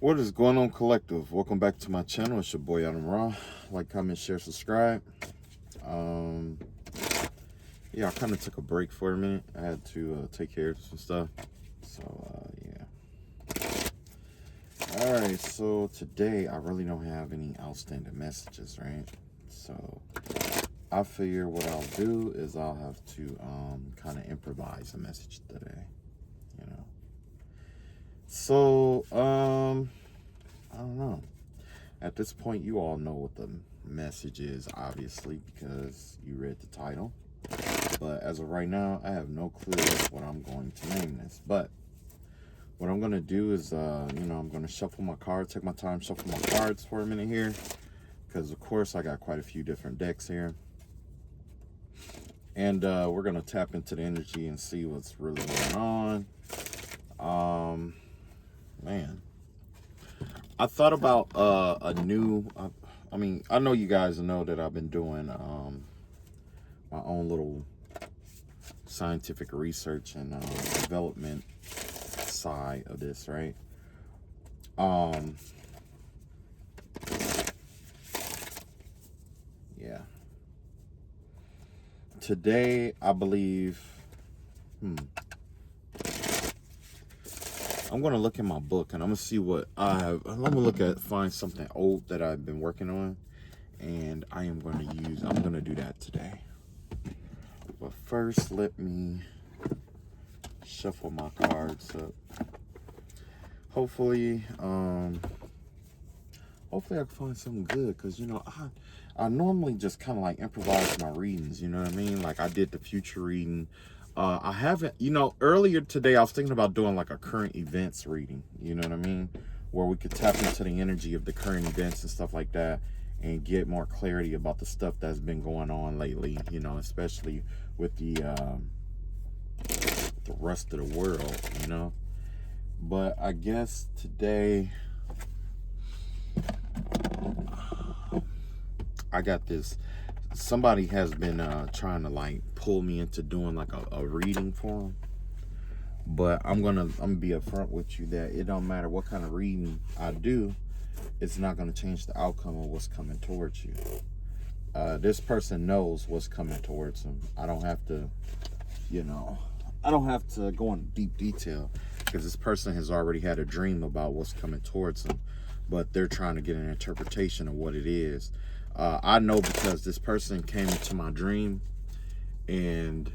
What is going on, collective? Welcome back to my channel. It's your boy Adam Raw. Like, comment, share, subscribe. Um yeah, I kind of took a break for a minute. I had to take care of some stuff. So yeah. All right, so today I really don't have any outstanding messages, right? So I figure what I'll do is I'll have to kind of improvise a message today, you know. So I don't know. At this point, you all know what the message is, obviously, because you read the title. But as of right now, I have no clue what I'm going to name this. But what I'm going to do is, I'm going to shuffle my cards, take my time, shuffle my cards for a minute here. Because, of course, I got quite a few different decks here. And we're going to tap into the energy and see what's really going on. Man. I thought about a new, I know you guys know that I've been doing my own little scientific research and development side of this, right? Yeah. Today, I believe, I'm going to look in my book and I'm going to see what I have. I'm going to find something old that I've been working on. And I'm going to do that today. But first, let me shuffle my cards up. Hopefully I can find something good. Because, I normally just kind of like improvise my readings. You know what I mean? Like I did the future reading. I haven't, earlier today I was thinking about doing like a current events reading, you know what I mean? Where we could tap into the energy of the current events and stuff like that and get more clarity about the stuff that's been going on lately, especially with the rest of the world, But I guess today I got this. Somebody has been trying to like pull me into doing like a reading for them, but I'm gonna be upfront with you that it don't matter what kind of reading I do, it's not gonna change the outcome of what's coming towards you. This person knows what's coming towards them. I don't have to go into deep detail because this person has already had a dream about what's coming towards them, but they're trying to get an interpretation of what it is. I know because this person came into my dream and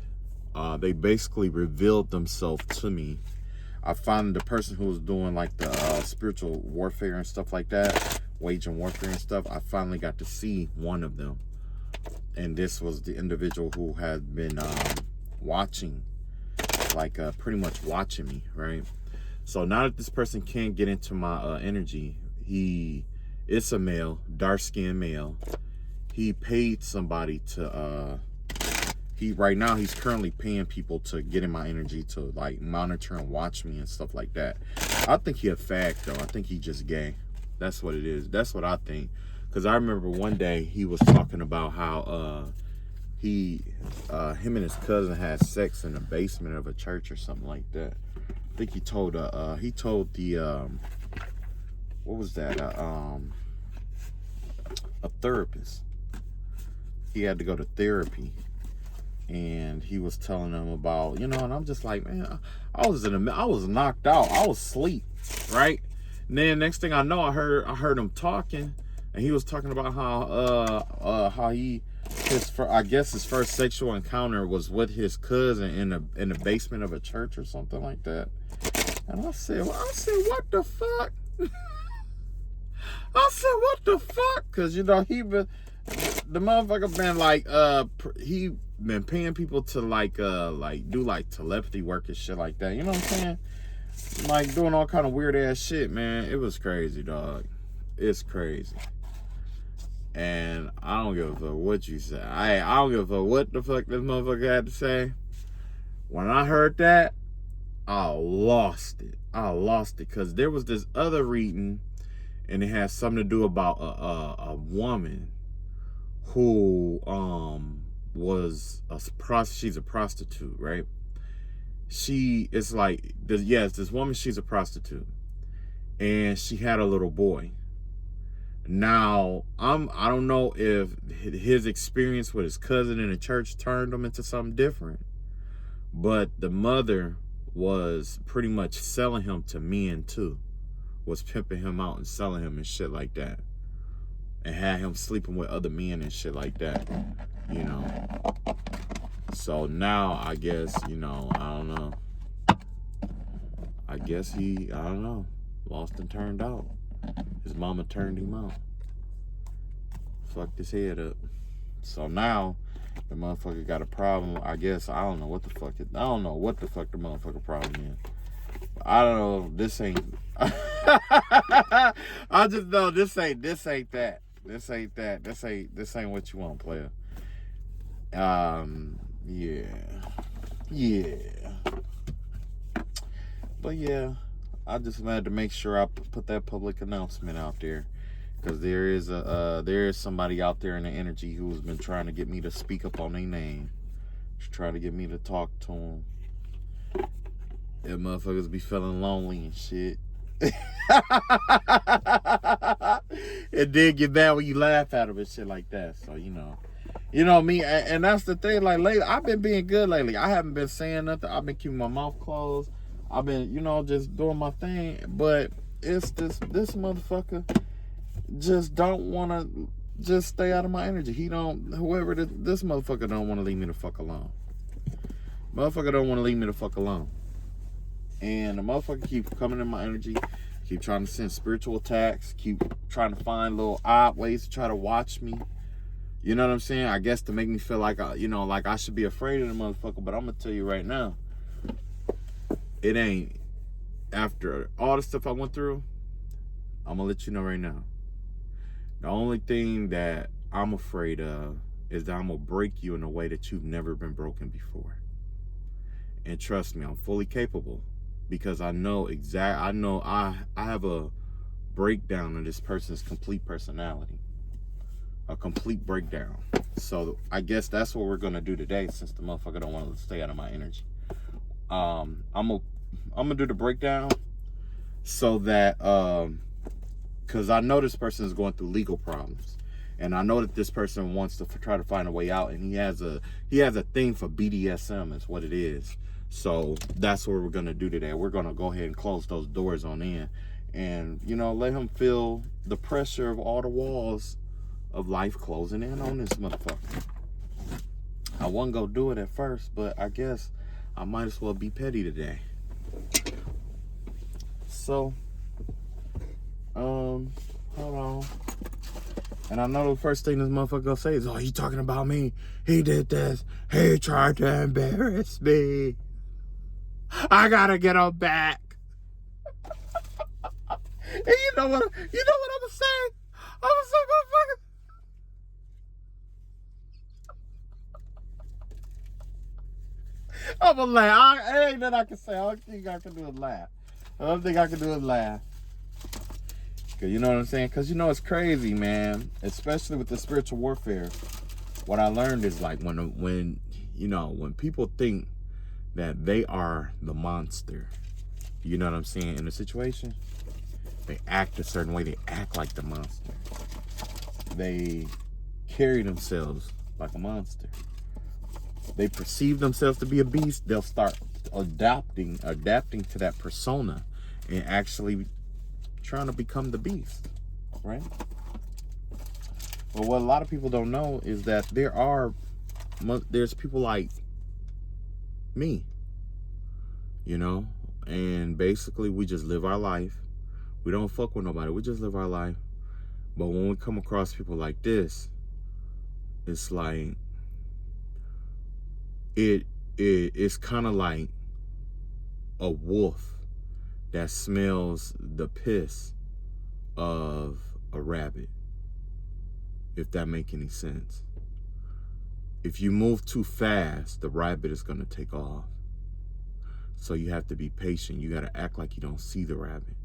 they basically revealed themselves to me. I found the person who was doing like the spiritual warfare and stuff like that, waging warfare and stuff. I finally got to see one of them. And this was the individual who had been watching, like pretty much watching me, right? So now that this person can't get into my energy, it's a male, dark-skinned male. He paid somebody to, right now he's currently paying people to get in my energy to like monitor and watch me and stuff like that. I think he a fag though. I think he just gay. That's what it is. That's what I think. Because I remember one day he was talking about how him and his cousin had sex in the basement of a church or something like that. I think he told the what was that? A therapist. He had to go to therapy, and he was telling them about, and I'm just like, man, I was knocked out. I was asleep, right? And then next thing I know, I heard him talking, and he was talking about how I guess his first sexual encounter was with his cousin in the basement of a church or something like that. And I said, what the fuck? I said, what the fuck? Because, the motherfucker been like, he been paying people to like do like telepathy work and shit like that. You know what I'm saying? Like doing all kind of weird ass shit, man. It was crazy, dog. It's crazy. And I don't give a fuck what you say. I don't give a fuck what the fuck this motherfucker had to say. When I heard that, I lost it. Because there was this other reading, and it had something to do about a woman who she's a prostitute, right? She is like, yes, this woman, she's a prostitute. and she had a little boy. Now, I don't know if his experience with his cousin in the church turned him into something different, but the mother was pretty much selling him to men too, was pimping him out and selling him and shit like that, and had him sleeping with other men and shit like that, you know. So now I guess, you know, I don't know. I guess he, I don't know, lost and turned out. His mama turned him out. Fucked his head up. So now the motherfucker got a problem. I guess I don't know what the fuck the motherfucker problem is. I don't know. This ain't I just know this ain't that. This ain't what you want, player. Yeah. But yeah, I just wanted to make sure I put that public announcement out there, because there is somebody out there in the energy who's been trying to get me to speak up on their name. She's trying to get me to talk to them. Them motherfuckers be feeling lonely and shit. It did get bad when you laugh at them and shit like that. So you know me, and that's the thing. Like lately, I've been being good lately. I haven't been saying nothing. I've been keeping my mouth closed. I've been, just doing my thing. But it's this motherfucker just don't want to just stay out of my energy. This motherfucker don't want to leave me the fuck alone. Motherfucker don't want to leave me the fuck alone. And the motherfucker keep coming in my energy, keep trying to send spiritual attacks, keep trying to find little odd ways to try to watch me. You know what I'm saying? I guess to make me feel like I should be afraid of the motherfucker. But I'm gonna tell you right now, it ain't. After all the stuff I went through, I'm gonna let you know right now. The only thing that I'm afraid of is that I'm gonna break you in a way that you've never been broken before. And trust me, I'm fully capable, because I have a breakdown of this person's complete personality. A complete breakdown. So I guess that's what we're gonna do today, since the motherfucker don't want to stay out of my energy. I'm gonna do the breakdown so that because I know this person is going through legal problems, and I know that this person wants to try to find a way out, and he has a thing for BDSM is what it is. So that's what we're gonna do today. We're gonna go ahead and close those doors on in, and let him feel the pressure of all the walls of life closing in on this motherfucker. I wasn't gonna do it at first, but I guess I might as well be petty today. So, hold on. And I know the first thing this motherfucker gonna say is, "Oh, he talking about me. He did this. He tried to embarrass me. I gotta get him back." And you know what I'm gonna say? I'm gonna say, motherfucker, I'm gonna laugh. It ain't nothing I can say. All thing I can do is laugh. All thing I can do is laugh. Cause you know what I'm saying? Cause it's crazy, man. Especially with the spiritual warfare. What I learned is like when people think that they are the monster, you know what I'm saying, in a situation, they act a certain way. They act like the monster. They carry themselves like a monster. They perceive themselves to be a beast. They'll start adapting to that persona and actually trying to become the beast, right? But what a lot of people don't know is that there's people like me, and basically we just live our life. We don't fuck with nobody. We just live our life. But when we come across people like this, it's like it's kind of like a wolf that smells the piss of a rabbit, if that make any sense. If you move too fast, the rabbit is going to take off. So you have to be patient. You got to act like you don't see the rabbit.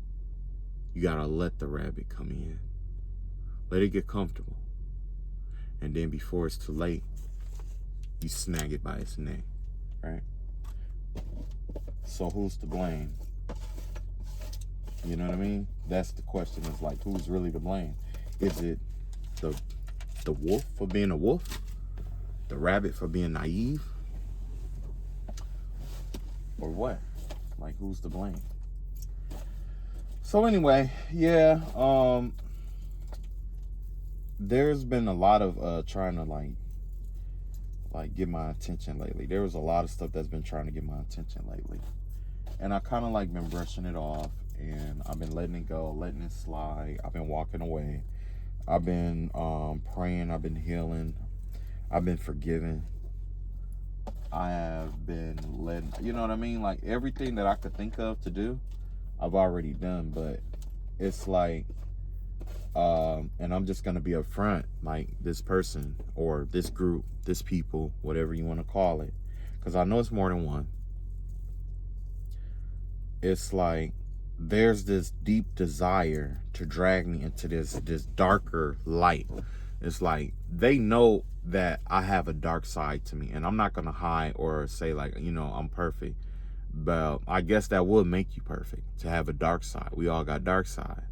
You got to let the rabbit come in. Let it get comfortable. And then before it's too late, you snag it by its neck, right? So who's to blame? You know what I mean? That's the question, is like, who's really to blame? Is it the wolf for being a wolf? The rabbit for being naive? Or what? Like, who's to blame? So anyway, yeah, there's been a lot of trying to like get my attention lately. There was a lot of stuff that's been trying to get my attention lately. And I kind of like been brushing it off, and I've been letting it go, letting it slide. I've been walking away. I've been praying. I've been healing. I've been forgiving. I have been letting, you know what I mean? Like, everything that I could think of to do, I've already done. But it's like, and I'm just going to be upfront, like, this person or this group, this people, whatever you want to call it, because I know it's more than one. It's like, there's this deep desire to drag me into this darker light. It's like, they know that I have a dark side to me, and I'm not going to hide or say, like, you know, I'm perfect. But I guess that would make you perfect, to have a dark side. We all got dark side.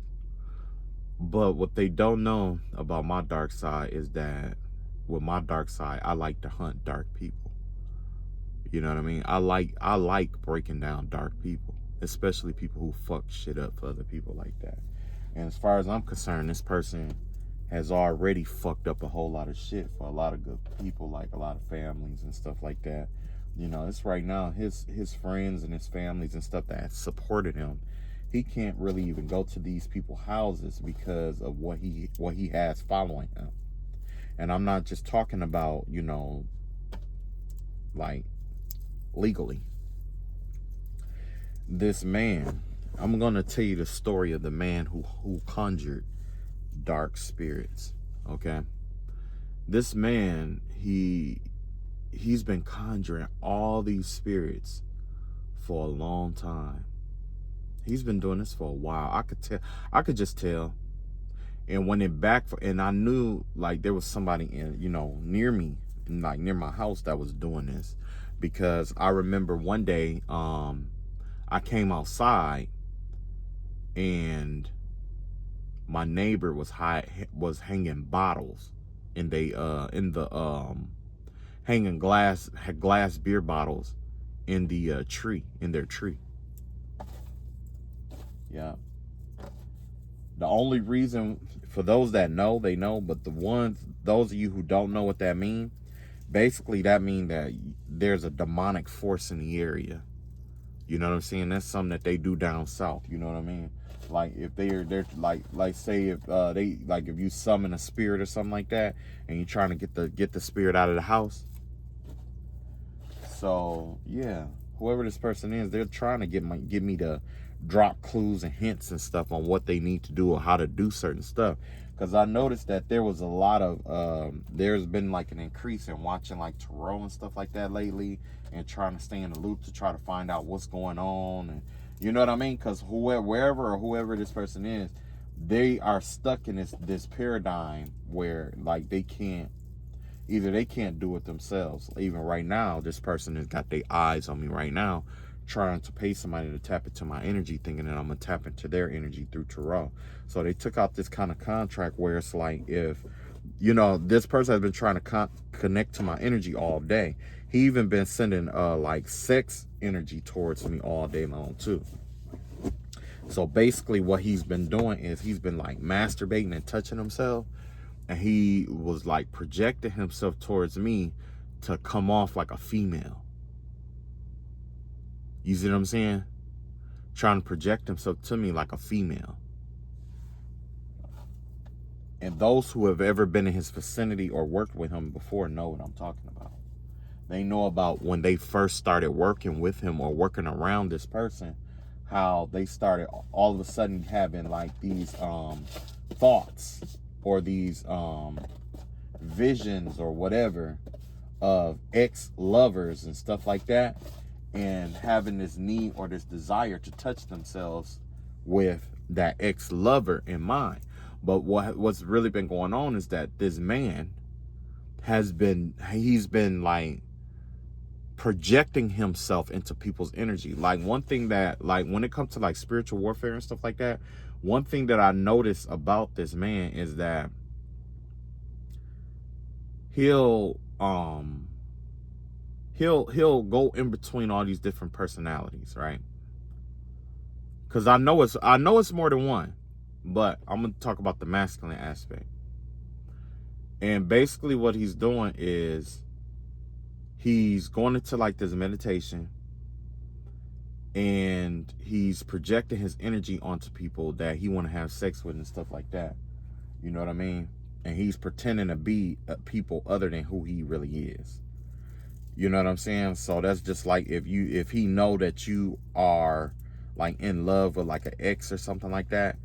But what they don't know about my dark side is that with my dark side, I like to hunt dark people. You know what I mean? I like breaking down dark people, especially people who fuck shit up for other people like that. And as far as I'm concerned, this person has already fucked up a whole lot of shit for a lot of good people, like a lot of families and stuff like that. You know, it's right now his friends and his families and stuff that supported him. He can't really even go to these people's houses because of what he has following him. And I'm not just talking about, you know, like, legally. This man, I'm gonna tell you the story of the man who conjured dark spirits. Okay, this man, he's been conjuring all these spirits for a long time. He's been doing this for a while. I could just tell. And when it and I knew, like, there was somebody in, you know, near me, like near my house, that was doing this, because I remember one day, I came outside and my neighbor was hanging bottles, and they hanging glass beer bottles in the tree, in their tree. Yeah. The only reason, for those that know, they know, but those of you who don't know what that means, basically that means that there's a demonic force in the area. You know what I'm saying? That's something that they do down south. You know what I mean? Like, if they're like say if they, like, if you summon a spirit or something like that, and you're trying to get the spirit out of the house. So yeah, whoever this person is, they're trying to get me to drop clues and hints and stuff on what they need to do or how to do certain stuff. Because I noticed that there was a lot of there's been like an increase in watching like tarot and stuff like that lately, and trying to stay in the loop to try to find out what's going on. And you know what I mean? Because whoever this person is, they are stuck in this paradigm where, like, they can't do it themselves. Even right now, this person has got their eyes on me right now, trying to pay somebody to tap into my energy, thinking that I'm gonna tap into their energy through tarot. So they took out this kind of contract where it's like, if, you know, this person has been trying to connect to my energy all day. He even been sending like sex energy towards me all day long too. So basically what he's been doing is he's been like masturbating and touching himself, and he was like projecting himself towards me to come off like a female. You see what I'm saying? Trying to project himself to me like a female. And those who have ever been in his vicinity or worked with him before know what I'm talking about. They know about when they first started working with him or working around this person, how they started all of a sudden having like these thoughts or these visions or whatever of ex-lovers and stuff like that, and having this need or this desire to touch themselves with that ex-lover in mind. But what's really been going on is that this man he's been like projecting himself into people's energy. Like one thing that, like when it comes to like spiritual warfare and stuff like that, one thing that I notice about this man is that he'll go in between all these different personalities, right? Because I know it's more than one, but I'm gonna talk about the masculine aspect. And basically what he's doing is he's going into like this meditation, and he's projecting his energy onto people that he want to have sex with and stuff like that. You know what I mean? And he's pretending to be people other than who he really is. You know what I'm saying? So that's just like if he know that you are like in love with like an ex or something like that,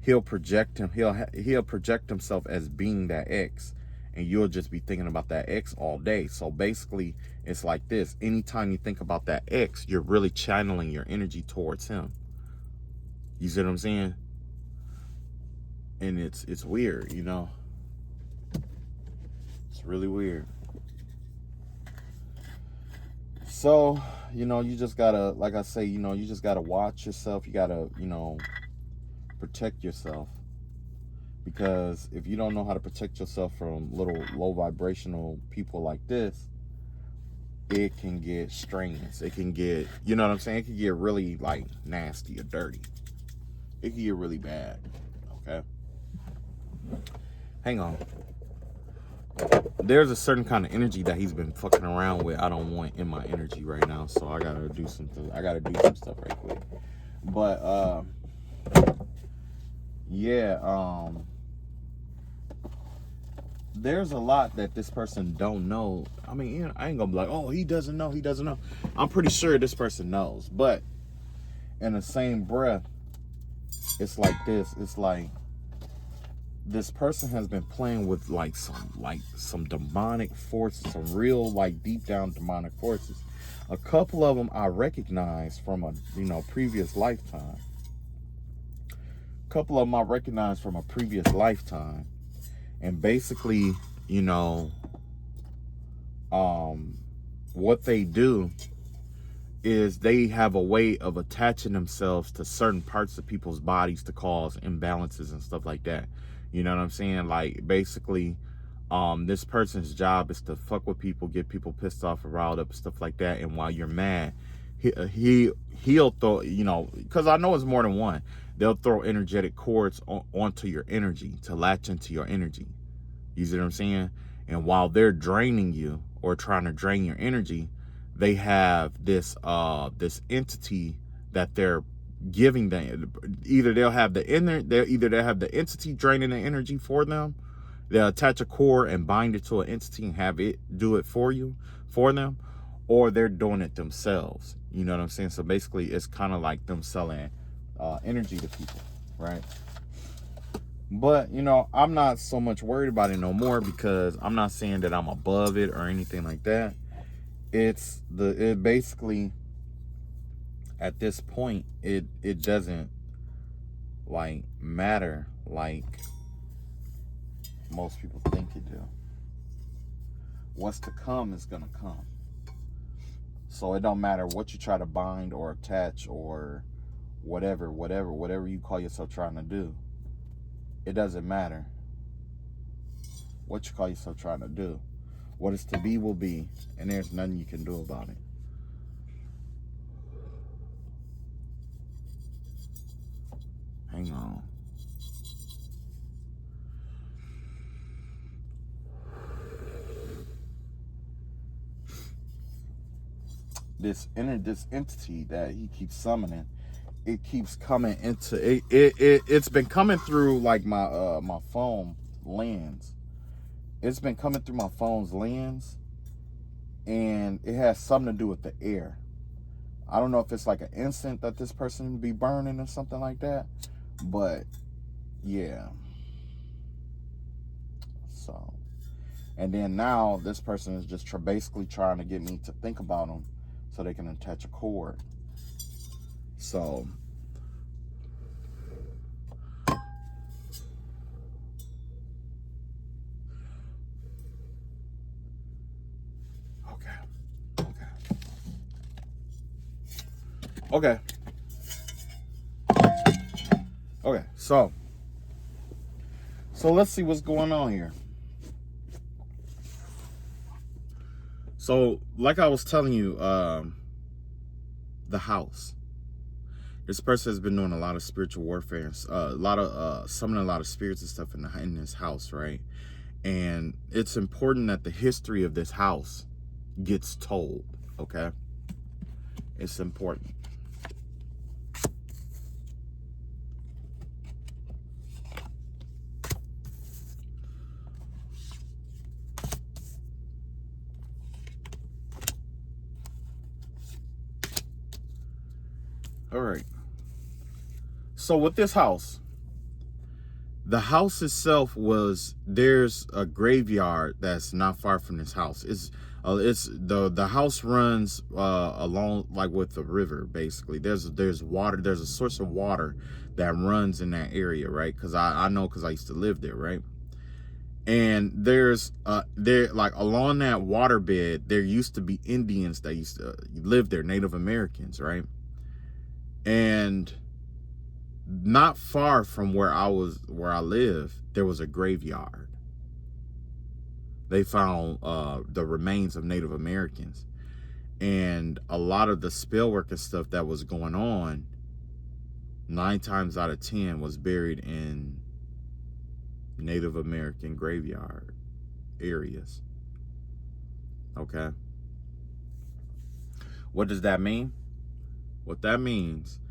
he'll project himself as being that ex, and you'll just be thinking about that ex all day. So basically it's like this: anytime you think about that ex, you're really channeling your energy towards him. You see what I'm saying? And it's weird, you know. It's really weird. So, you know, you just gotta, like I say, you know, you just gotta watch yourself. You gotta, you know, protect yourself. Because if you don't know how to protect yourself from little low vibrational people like this, it can get strenuous. It can get, you know what I'm saying? It can get really like nasty or dirty. It can get really bad. Okay? Hang on. There's a certain kind of energy that he's been fucking around with I don't want in my energy right now. So I gotta do some stuff right quick. But yeah, there's a lot that this person don't know. I mean, you know, I ain't gonna be like, oh, he doesn't know. I'm pretty sure this person knows. But in the same breath, it's like this. It's like this person has been playing with like some demonic forces, some real like deep down demonic forces. A couple of them I recognize from a previous lifetime. And basically, you know, what they do is they have a way of attaching themselves to certain parts of people's bodies to cause imbalances and stuff like that. You know what I'm saying? Like basically, this person's job is to fuck with people, get people pissed off and riled up and stuff like that. And while you're mad, he'll throw, you know, because I know it's more than one. They'll throw energetic cords onto your energy to latch into your energy. You see what I'm saying? And while they're draining you or trying to drain your energy, they have this entity that they're giving them. Either they'll have the entity draining the energy for them. They'll attach a cord and bind it to an entity and have it do it for them, or they're doing it themselves. You know what I'm saying? So basically, it's kind of like them selling energy to people, right? But, you know, I'm not so much worried about it no more, because I'm not saying that I'm above it or anything like that. It basically, at this point, it doesn't like matter like most people think it do. What's to come is gonna come. So it don't matter what you try to bind or attach or whatever you call yourself trying to do. It doesn't matter what you call yourself trying to do. What is to be will be, and there's nothing you can do about it. Hang on. This entity that he keeps summoning, it keeps coming into it. It's been coming through like my phone lens. It's been coming through my phone's lens, and it has something to do with the air. I don't know if it's like an incense that this person be burning or something like that, but yeah. So, and then now this person is just basically trying to get me to think about them so they can attach a cord. So, okay. Okay. Okay, so let's see what's going on here. So, like I was telling you, the house. This person has been doing a lot of spiritual warfare, summoning a lot of spirits and stuff in this house, right? And it's important that the history of this house gets told, okay? It's important. All right. So with this house, the house itself there's a graveyard that's not far from this house. It's the house runs along, like, with the river, basically. There's water, there's a source of water that runs in that area, right? Because I know, because I used to live there, right? And there's there, like, along that waterbed, there used to be Indians that used to live there, Native Americans, right? And not far from where I live, there was a graveyard. They found the remains of Native Americans, and a lot of the spell work and stuff that was going on, 9 times out of 10 was buried in Native American graveyard areas. Okay. What does that mean? What that means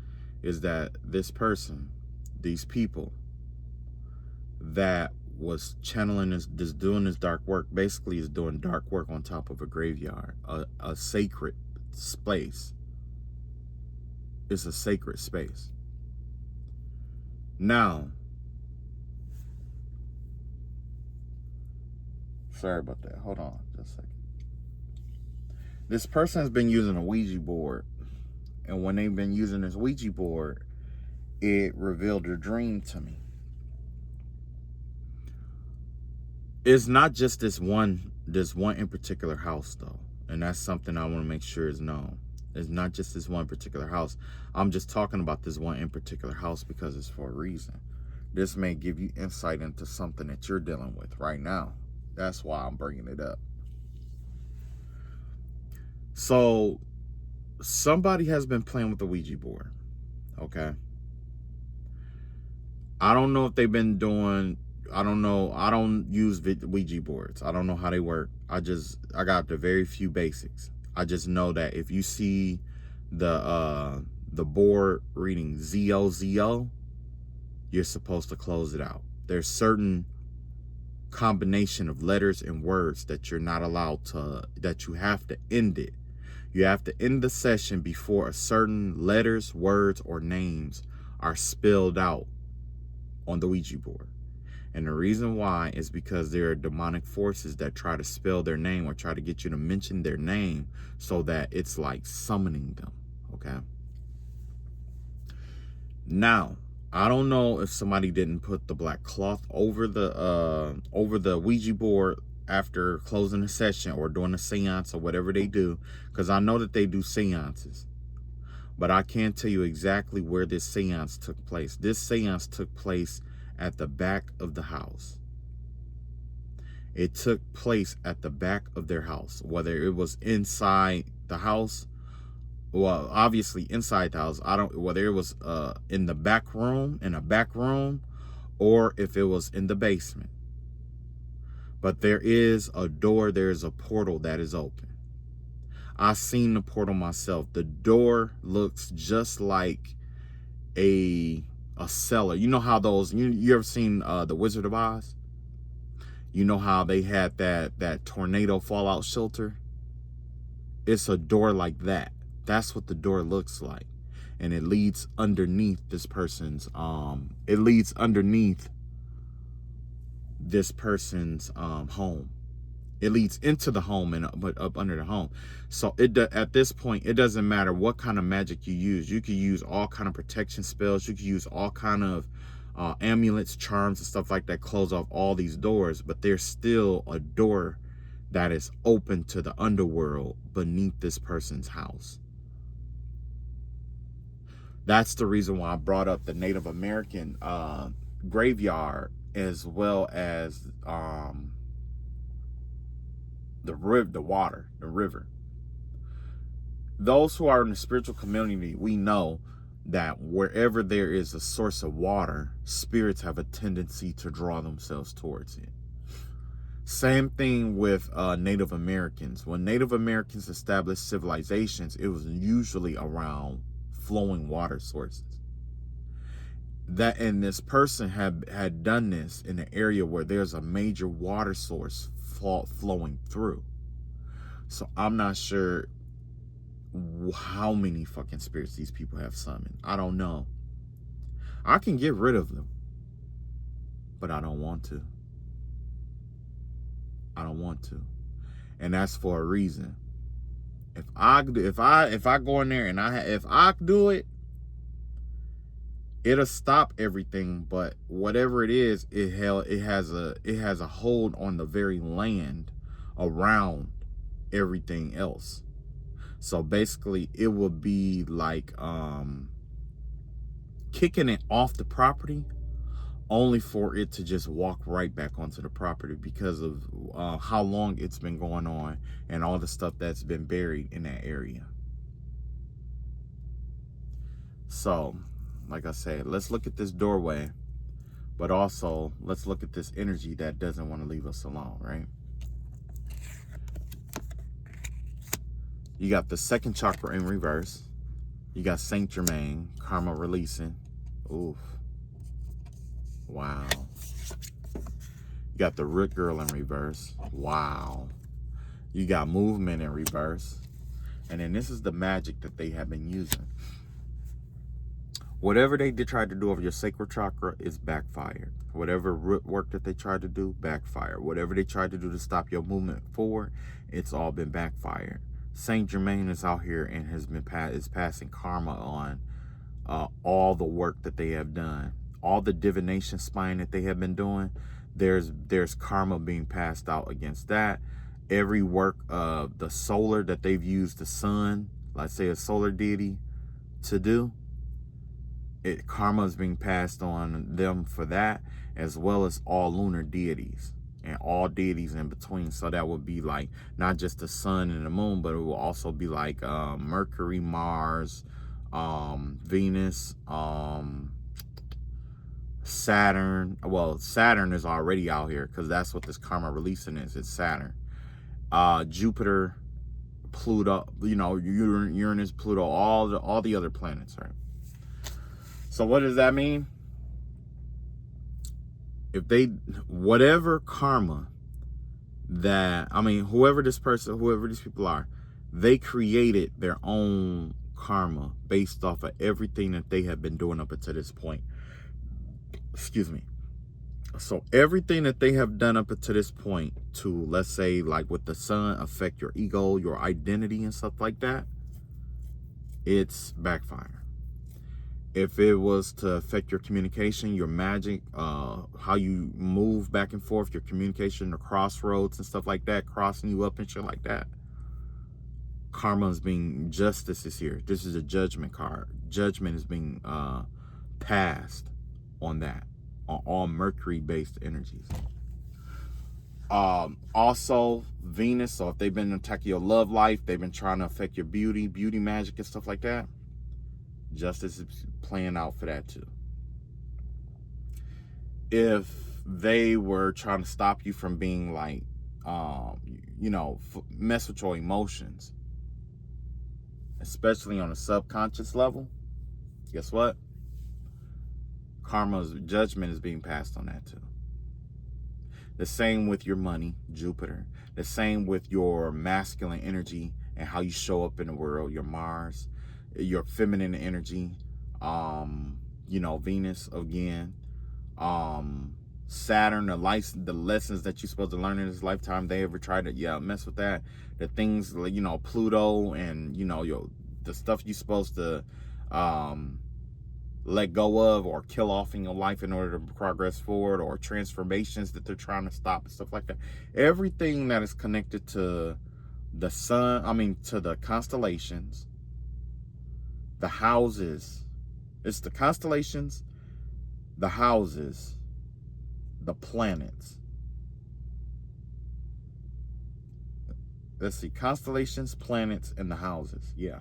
is that this person, these people that was channeling this doing this dark work, basically is doing dark work on top of a graveyard, a sacred space. It's a sacred space. Now, sorry about that. Hold on just a second. This person has been using a Ouija board, and when they've been using this Ouija board, it revealed a dream to me. It's not just this one in particular house, though, and that's something I want to make sure is known. It's not just this one particular house. I'm just talking about this one in particular house because it's for a reason. This may give you insight into something that you're dealing with right now. That's why I'm bringing it up. So, somebody has been playing with the Ouija board, okay? I don't know if they've been doing, I don't know. I don't use Ouija boards. I don't know how they work. I got the very few basics. I just know that if you see the board reading ZOZO, you're supposed to close it out. There's certain combination of letters and words that you're not allowed to, that you have to end it. You have to end the session before a certain letters, words, or names are spelled out on the Ouija board. And the reason why is because there are demonic forces that try to spell their name or try to get you to mention their name, so that it's like summoning them, okay? Now, I don't know if somebody didn't put the black cloth over the Ouija board after closing the session or doing a seance or whatever they do, because I know that they do seances. But I can't tell you exactly where this seance took place. This seance took place at the back of the house. It took place at the back of their house, whether it was inside the house, well, obviously inside the house. Whether it was in the back room, or if it was in the basement. But there is a door, there is a portal that is open. I've seen the portal myself. The door looks just like a cellar. You know how those, you ever seen The Wizard of Oz? You know how they had that tornado fallout shelter? It's a door like that. That's what the door looks like. And it leads underneath this person's home. It leads into the home and up under the home. So at this point, it doesn't matter what kind of magic you use. You could use all kind of protection spells. You could use all kind of amulets, charms, and stuff like that, close off all these doors. But there's still a door that is open to the underworld beneath this person's house. That's the reason why I brought up the Native American graveyard, as well as the river. Those who are in the spiritual community, we know that wherever there is a source of water, spirits have a tendency to draw themselves towards it. Same thing with Native Americans. When Native Americans established civilizations, it was usually around flowing water sources. And this person had done this in an area where there's a major water source flowing through. So I'm not sure how many fucking spirits these people have summoned. I don't know. I can get rid of them, but I don't want to. I don't want to, and that's for a reason. If I go in there and if I do it, it'll stop everything. But whatever it is, it has a hold on the very land around everything else. So basically, it will be like kicking it off the property, only for it to just walk right back onto the property because of how long it's been going on and all the stuff that's been buried in that area. So, like I said, let's look at this doorway, but also let's look at this energy that doesn't want to leave us alone, right? You got the second chakra in reverse. You got Saint Germain, karma releasing. Oof. Wow. You got the root girl in reverse. Wow. You got movement in reverse. And then this is the magic that they have been using. Whatever they tried to do over your sacral chakra is backfired. Whatever root work that they tried to do, backfired. Whatever they tried to do to stop your movement forward, it's all been backfired. Saint Germain is out here and is passing karma on all the work that they have done. All the divination spying that they have been doing, there's karma being passed out against that. Every work of the solar that they've used the sun, let's say a solar deity, to do, karma is being passed on them for that, as well as all lunar deities and all deities in between. So that would be like not just the sun and the moon, but it will also be like Mercury, Mars, Venus, Saturn. Well, Saturn is already out here because that's what this karma releasing is. It's Saturn, Jupiter, Pluto, Uranus, Pluto, all the other planets, right? So what does that mean? If whatever karma whoever these people are, they created their own karma based off of everything that they have been doing up until this point. Excuse me. So everything that they have done up until this point to, let's say, like with the sun, affect your ego, your identity and stuff like that, it's backfire. If it was to affect your communication, your magic, how you move back and forth, your communication, the crossroads and stuff like that, crossing you up and shit like that, justice is here. This is a judgment card. Judgment is being passed on that, on all Mercury-based energies. Also Venus, so if they've been attacking your love life, they've been trying to affect your beauty magic and stuff like that, justice is playing out for that too. If they were trying to stop you from being like, mess with your emotions, especially on a subconscious level, guess what? Karma's judgment is being passed on that too. The same with your money, Jupiter. The same with your masculine energy and how you show up in the world, your Mars, your feminine energy, Venus again, Saturn, the lessons that you're supposed to learn in this lifetime, they ever tried to mess with that. The things, Pluto and the stuff you're supposed to let go of or kill off in your life in order to progress forward, or transformations that they're trying to stop and stuff like that. Everything that is connected to the sun, to the constellations, the houses, It's the constellations, the houses, the planets. Let's see, constellations, planets, and the houses. Yeah.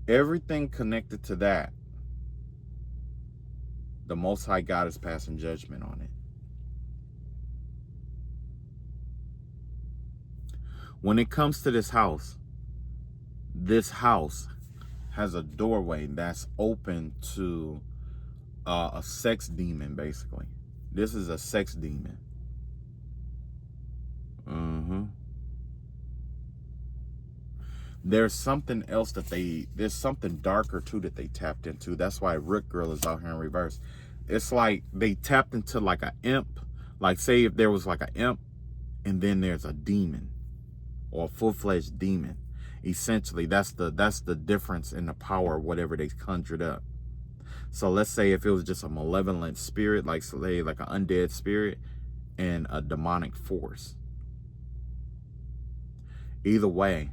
Everything connected to that, the Most High God is passing judgment on it. When it comes to this house has a doorway that's open to a sex demon, basically. This is a sex demon. There's something else there's something darker too that they tapped into. That's why Root Girl is out here in reverse. It's like they tapped into like an imp. Like, say if there was like an imp and then there's a demon or a full-fledged demon. Essentially, that's the difference in the power of whatever they conjured up. So let's say if it was just a malevolent spirit, like say like an undead spirit and a demonic force. Either way,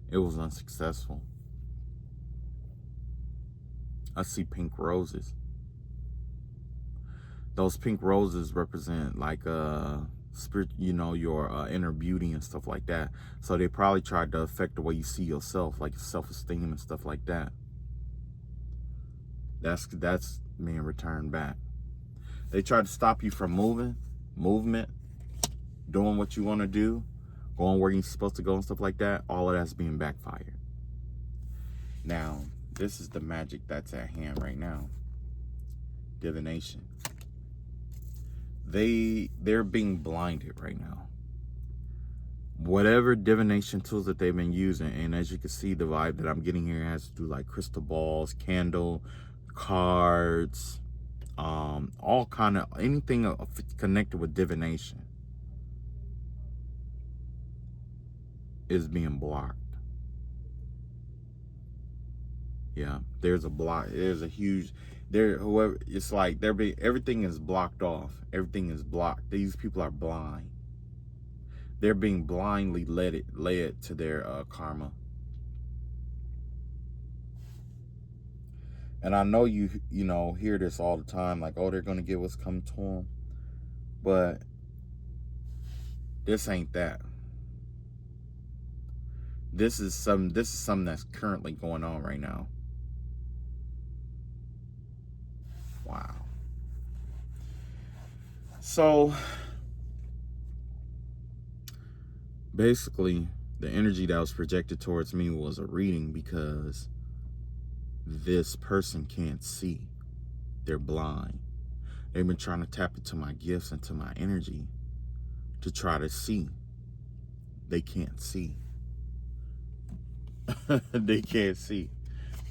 it was unsuccessful. I see pink roses. Those pink roses represent like spirit, you know, your inner beauty and stuff like that. So they probably tried to affect the way you see yourself, like your self-esteem and stuff like that. That's being returned back. They tried to stop you from movement, doing what you want to do, going where you're supposed to go and stuff like that. All of that's being backfired. Now, this is the magic that's at hand right now. Divination. They're being blinded right now. Whatever divination tools that they've been using, and as you can see, the vibe that I'm getting here has to do like crystal balls, candle, cards, all kind of anything connected with divination is being blocked. Yeah, there's a block. There's a huge whoever, it's like everything is blocked off. Everything is blocked. These people are blind. They're being blindly led to their karma. And I know you know hear this all the time, like, oh, they're gonna get what's coming to them, but this ain't that. This is something that's currently going on right now. Wow. So basically, the energy that was projected towards me was a reading because this person can't see. They're blind. They've been trying to tap into my gifts, into my energy to try to see. They can't see. They can't see.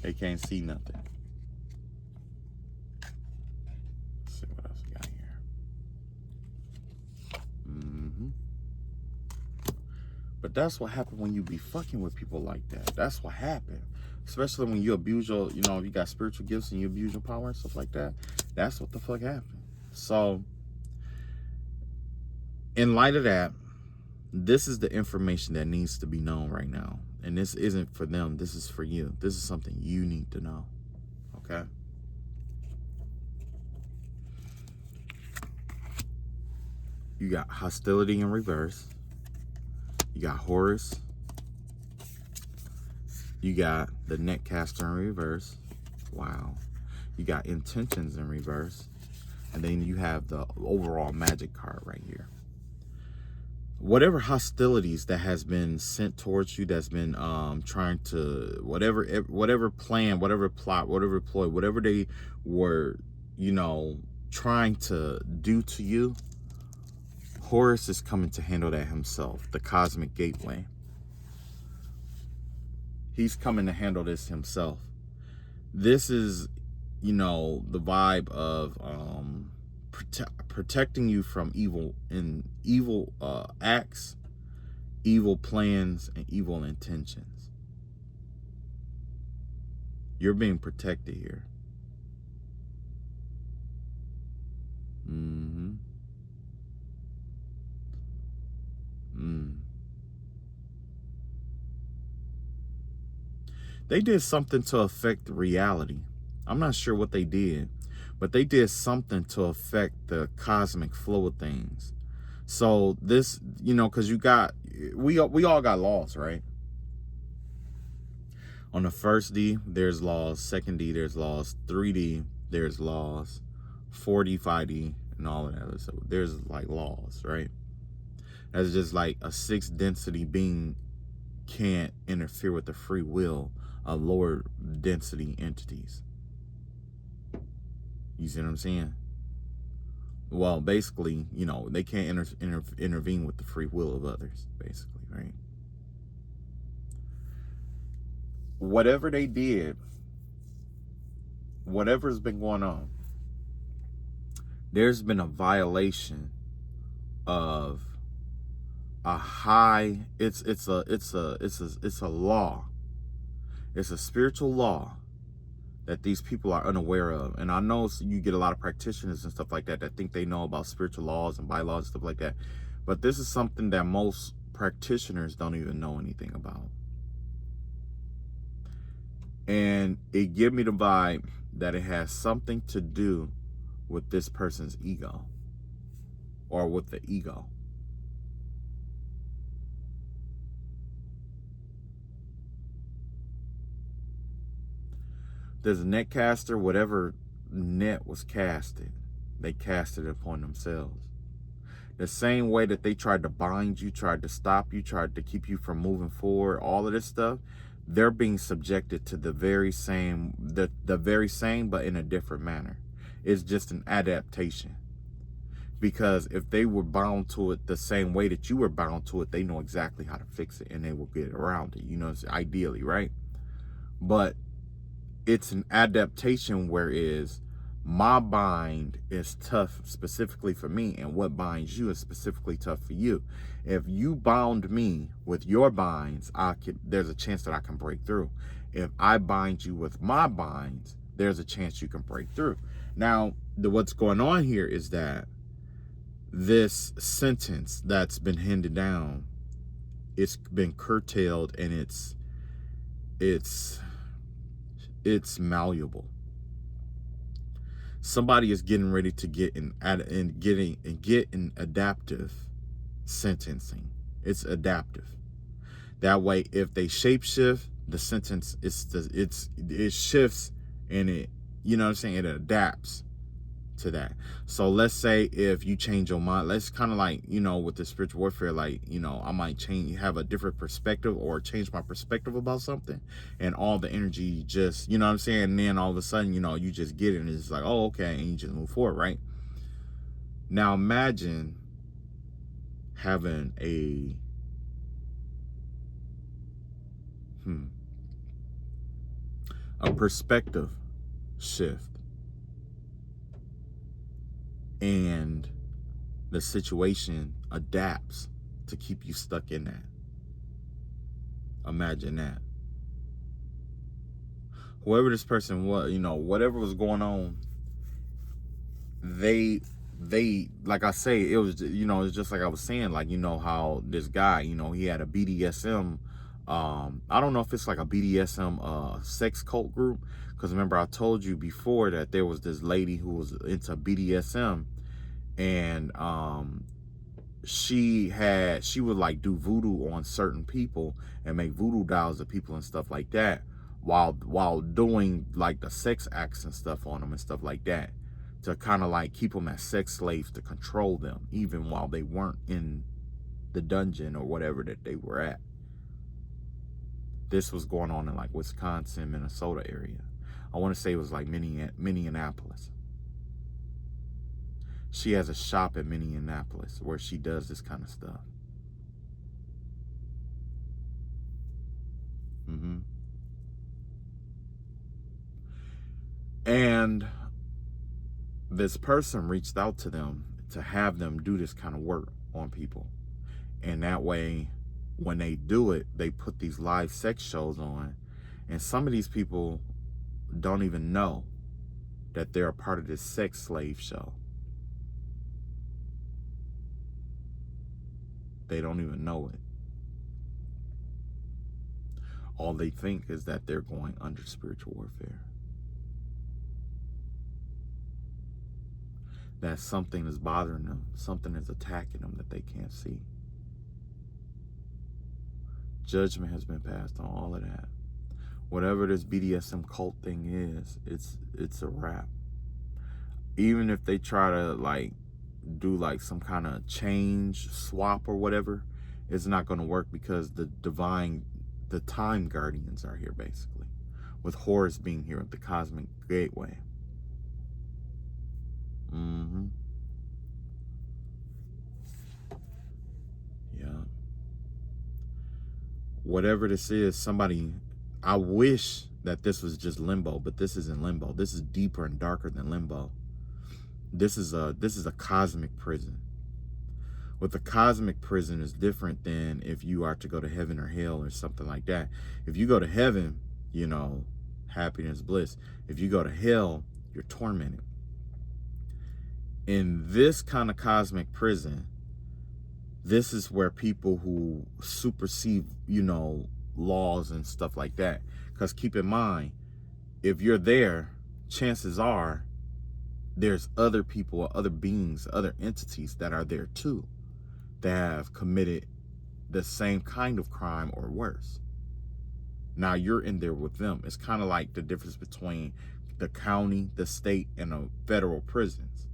They can't see nothing. Let's see what else we got here. But that's what happened when you be fucking with people like that. That's what happened. Especially when you abuse your, you know, you got spiritual gifts and you abuse your power and stuff like that. That's what the fuck happened. So, in light of that, this is the information that needs to be known right now. And this isn't for them. This is for you. This is something you need to know. Okay? You got hostility in reverse. You got Horus. You got the Netcaster in reverse. Wow. You got intentions in reverse. And then you have the overall magic card right here. Whatever hostilities that has been sent towards you, that's been trying to, whatever plan, whatever plot, whatever ploy, whatever they were, you know, trying to do to you, Horus is coming to handle that himself, the cosmic gateway. He's coming to handle this himself. This is, you know, the vibe of protecting you from evil acts, evil plans, and evil intentions. You're being protected here. They did something to affect reality. I'm not sure what they did, but they did something to affect the cosmic flow of things. So this, because we all got laws, right? On the first D, there's laws. Second D, there's laws. 3D, there's laws. 4D, 5D, and all of that. So there's like laws, right? That's just like a 6th density being can't interfere with the free will of lower density entities. You see what I'm saying? Well, basically, they can't intervene with the free will of others, basically, right? Whatever they did, whatever's been going on, there's been a violation of a high, it's a law. It's a spiritual law that these people are unaware of. And I know you get a lot of practitioners and stuff like that think they know about spiritual laws and bylaws and stuff like that. But this is something that most practitioners don't even know anything about. And it gives me the vibe that it has something to do with this person's ego, or with the ego. There's a net caster, whatever net was casted, they casted it upon themselves. The same way that they tried to bind you, tried to stop you, tried to keep you from moving forward, all of this stuff, they're being subjected to the very same, but in a different manner. It's just an adaptation. Because if they were bound to it the same way that you were bound to it, they know exactly how to fix it and they will get around it, ideally, right? But it's an adaptation, whereas my bind is tough specifically for me, and what binds you is specifically tough for you. If you bound me with your binds, there's a chance that I can break through. If I bind you with my binds, there's a chance you can break through. Now, what's going on here is that this sentence that's been handed down, it's been curtailed, and it's malleable. Somebody is getting ready to get an adaptive sentencing. It's adaptive. That way, if they shapeshift, the sentence it shifts, and it it adapts to that. So let's say if you change your mind, let's kind of like, with the spiritual warfare, like, I might have a different perspective or change my perspective about something, and all the energy just, and then all of a sudden, you just get it and it's like, oh, okay, and you just move forward, right? Now imagine having a perspective shift, and the situation adapts to keep you stuck in that. Imagine that. Whoever this person was, whatever was going on, they like I say, it was, it's just like I was saying, like, how this guy, he had a BDSM, I don't know if it's like a BDSM sex cult group, because remember I told you before that there was this lady who was into BDSM, and she would like do voodoo on certain people and make voodoo dolls of people and stuff like that, while doing like the sex acts and stuff on them and stuff like that, to kind of like keep them as sex slaves, to control them even while they weren't in the dungeon or whatever that they were at. This was going on in like Wisconsin, Minnesota area. I want to say it was like Minneapolis. She has a shop in Minneapolis where she does this kind of stuff. And this person reached out to them to have them do this kind of work on people. And that way, when they do it, they put these live sex shows on. And some of these people don't even know that they're a part of this sex slave show. They don't even know it. all they think is that they're going under spiritual warfare. That something is bothering them, something is attacking them that they can't see. Judgment has been passed on all of that. Whatever this BDSM cult thing is, it's a wrap. Even if they try to like do like some kind of change swap or whatever, it's not going to work, because the time guardians are here, basically, with Horus being here at the cosmic gateway. Yeah. Whatever this is, I wish that this was just limbo, but this isn't limbo. This is deeper and darker than limbo. This is a cosmic prison. With a cosmic prison is different than if you are to go to heaven or hell or something like that. If you go to heaven, you know, happiness, bliss. If you go to hell, you're tormented. In this kind of cosmic prison, this is where people who supersede, you know, laws and stuff like that. Because keep in mind, if you're there, chances are there's other people, other beings, other entities that are there too, that have committed the same kind of crime or worse. Now you're in there with them. It's kind of like the difference between the county, the state, and the federal prisons.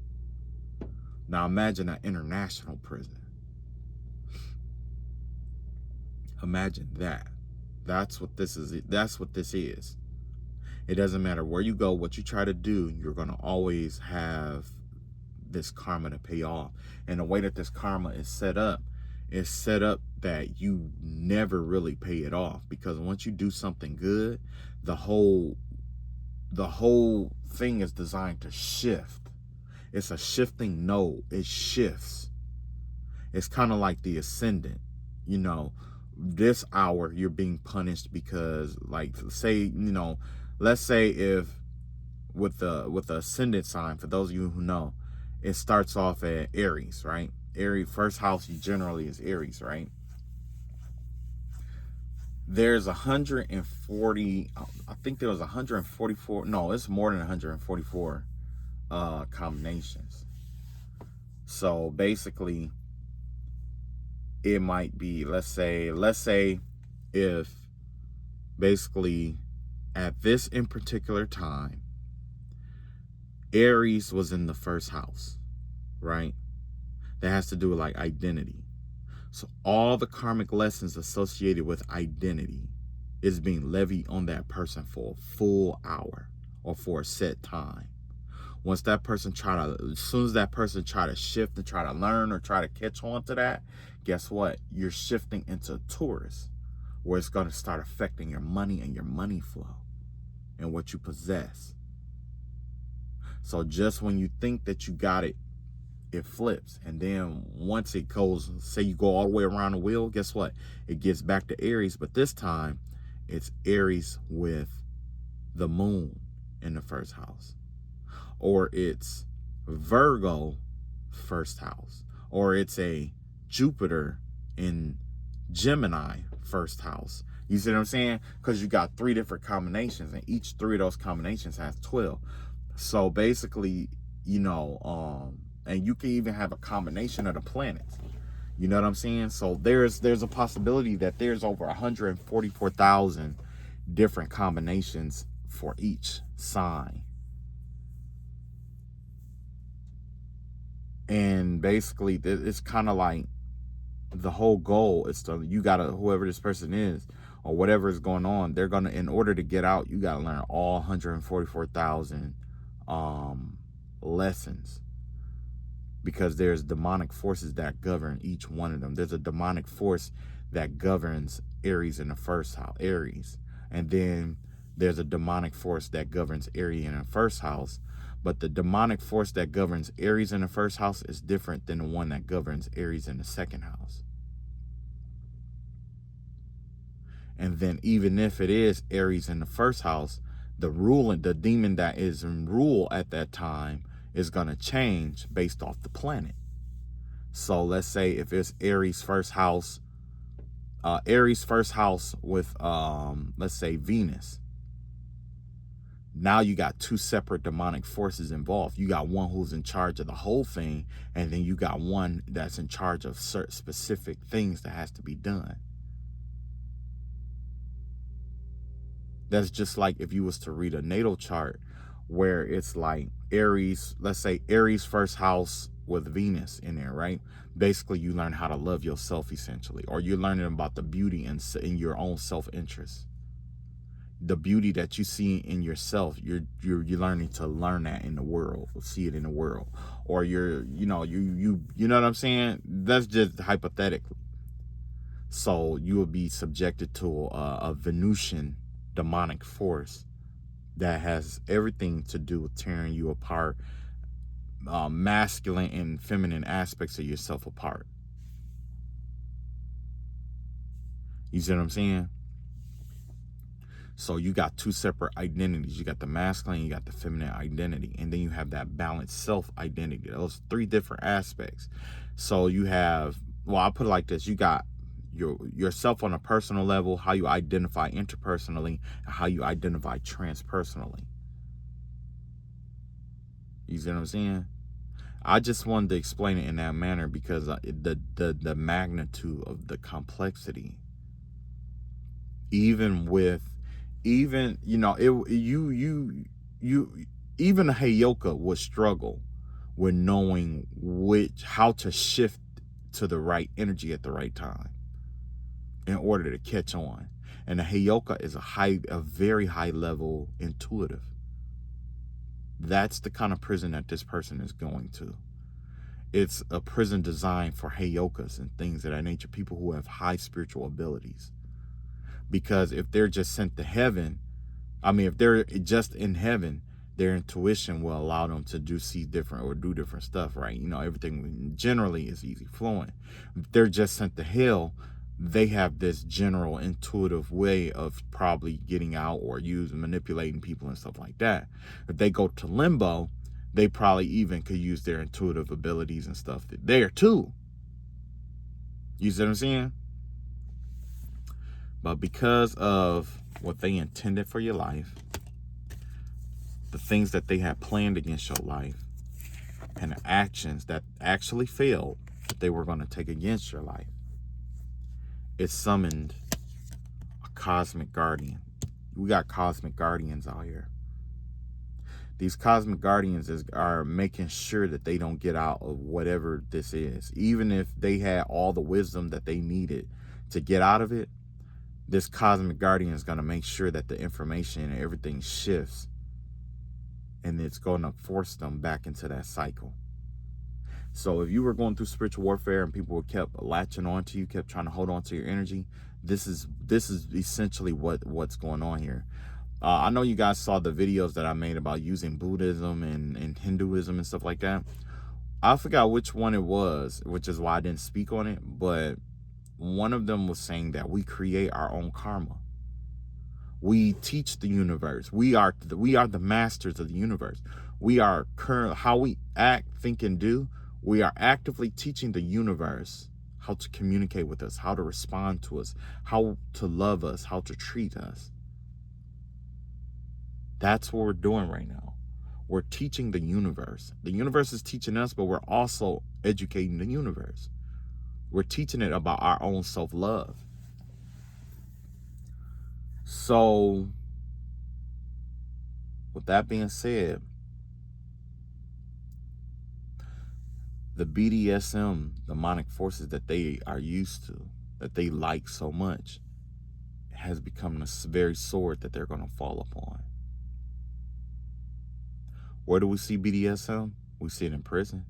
Now imagine an international prison. Imagine that. That's what this is. That's what this is. It doesn't matter where you go, what you try to do, you're going to always have this karma to pay off. And the way that this karma is set up that you never really pay it off, because once you do something good, the whole thing is designed to shift. It's a shifting node. It shifts. It's kind of like the ascendant. You know, this hour you're being punished because, like, say, you know, let's say if with the ascendant sign, for those of you who know, it starts off at Aries, right? Aries, first house generally is Aries, right? There's 140, I think there was 144, no, it's more than 144 combinations. So basically it might be, let's say if basically at this in particular time, Aries was in the first house, right? That has to do with like identity. So all the karmic lessons associated with identity is being levied on that person for a full hour or for a set time. Once that person as soon as that person try to shift and try to learn or try to catch on to that, guess what? You're shifting into Taurus, where it's going to start affecting your money and your money flow and what you possess. So just when you think that you got it, it flips. And then once it goes, say you go all the way around the wheel, guess what? It gets back to Aries, but this time it's Aries with the moon in the first house. Or it's Virgo first house. Or it's a Jupiter in Gemini first house. You see what I'm saying? Because you got 3 different combinations, and each 3 of those combinations has 12. So basically, you know, and you can even have a combination of the planets. You know what I'm saying? So there's a possibility that there's over 144,000 different combinations for each sign. And basically, it's kind of like the whole goal is to, you gotta, whoever this person is or whatever is going on, they're gonna, in order to get out, you gotta learn all 144,000 lessons, because there's demonic forces that govern each one of them. There's a demonic force that governs Aries in the first house, Aries, and then there's a demonic force that governs Aries in the first house. But the demonic force that governs Aries in the first house is different than the one that governs Aries in the second house. And then even if it is Aries in the first house, the demon that is in rule at that time is going to change based off the planet. So let's say if it's Aries first house Aries first house with let's say Venus. Now you got two separate demonic forces involved. You got one who's in charge of the whole thing, and then you got one that's in charge of certain specific things that has to be done. That's just like if you was to read a natal chart where it's like Aries, let's say Aries first house with Venus in there, right? Basically, you learn how to love yourself essentially, or you're learning about the beauty in your own self-interest. The beauty that you see in yourself, you're learning to learn that in the world, see it in the world, or you know what I'm saying. That's just hypothetically. So you will be subjected to a Venusian demonic force that has everything to do with tearing you apart, masculine and feminine aspects of yourself apart. You see what I'm saying? So you got two separate identities. You got the masculine, you got the feminine identity, and then you have that balanced self-identity. Those three different aspects. So you have, well, I'll put it like this. You got yourself on a personal level, how you identify interpersonally, and how you identify transpersonally. You see what I'm saying? I just wanted to explain it in that manner because the magnitude of the complexity, even you know, even a Heyoka would struggle with knowing how to shift to the right energy at the right time in order to catch on. And a Heyoka is a very high level intuitive. That's the kind of prison that this person is going to. It's a prison designed for Heyokas and things of that nature, people who have high spiritual abilities. Because if they're just sent to heaven, if they're just in heaven, their intuition will allow them to do different stuff, right? You know, everything generally is easy flowing. If they're just sent to hell, they have this general intuitive way of probably getting out or manipulating people and stuff like that. If they go to limbo, they probably even could use their intuitive abilities and stuff there too. You see what I'm saying? But because of what they intended for your life, the things that they had planned against your life, and the actions that actually failed that they were going to take against your life, it summoned a cosmic guardian. We got cosmic guardians out here. These cosmic guardians are making sure that they don't get out of whatever this is. Even if they had all the wisdom that they needed to get out of it, this cosmic guardian is going to make sure that the information and everything shifts, and it's going to force them back into that cycle. So if you were going through spiritual warfare and people kept latching on to you, kept trying to hold on to your energy, this is essentially what's going on here. I know you guys saw the videos that I made about using Buddhism and Hinduism and stuff like that. I forgot which one it was, which is why I didn't speak on it, but one of them was saying that we create our own karma. We teach the universe. We are the masters of the universe. We are how we act, think, and do. We are actively teaching the universe how to communicate with us, how to respond to us, how to love us, how to treat us. That's what we're doing right now. We're teaching the universe. The universe is teaching us, but we're also educating the universe. We're teaching it about our own self-love. So, with that being said, the BDSM, demonic forces that they are used to, that they like so much, has become the very sword that they're going to fall upon. Where do we see BDSM? We see it in prison.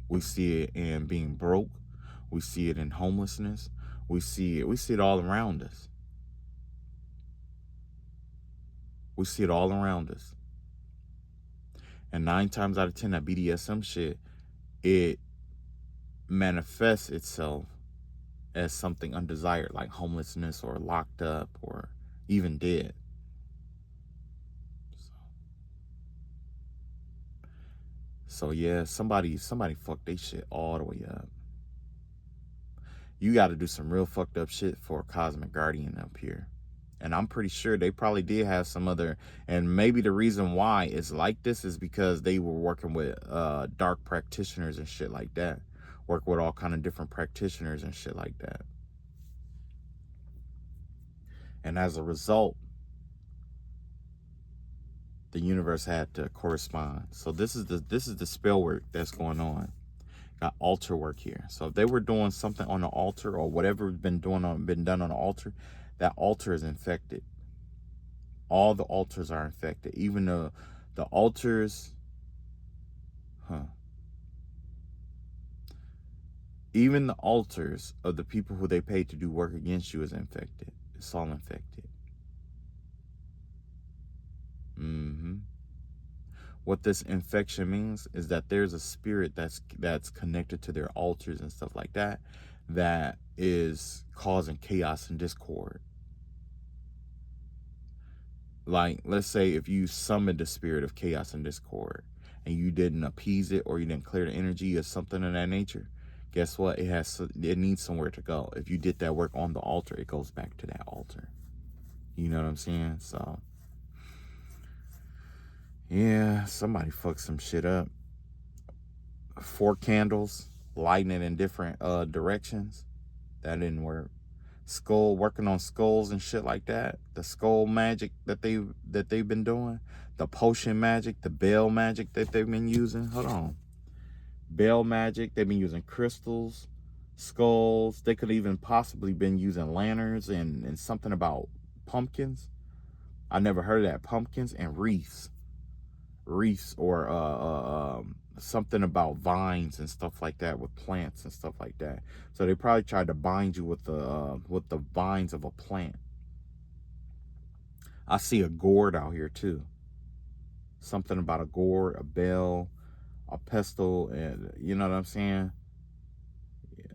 We see it in being broke. We see it in homelessness. We see it all around us. We see it all around us. And 9 times out of 10, that BDSM shit, it manifests itself as something undesired, like homelessness or locked up or even dead. So yeah, somebody fucked their shit all the way up. You got to do some real fucked up shit for a cosmic guardian up here. And I'm pretty sure they probably did have some other, and maybe the reason why it's like this is because they were working with dark practitioners and shit like that. Work with all kind of different practitioners and shit like that. And as a result, the universe had to correspond. So this is the spell work that's going on. Got altar work here. So if they were doing something on the altar or whatever been done on the altar, that altar is infected. All the altars are infected. Even the altars, even the altars of the people who they paid to do work against you is infected. It's all infected. What this infection means is that there's a spirit that's connected to their altars and stuff like that, that is causing chaos and discord. Like, let's say if you summoned the spirit of chaos and discord and you didn't appease it, or you didn't clear the energy or something of that nature, guess what? It needs somewhere to go. If you did that work on the altar, it goes back to that altar. You know what I'm saying? So yeah, somebody fucked some shit up. 4 candles, lighting it in different directions. That didn't work. Working on skulls and shit like that. The skull magic that they've been doing. The potion magic, the bell magic that they've been using. Hold on. Bell magic, they've been using crystals, skulls. They could even possibly been using lanterns and something about pumpkins. I never heard of that. Pumpkins and wreaths. Or something about vines and stuff like that, with plants and stuff like that. So they probably tried to bind you with the vines of a plant. I see a gourd out here too. Something about a gourd, a bell, a pestle, and you know what I'm saying? Yeah.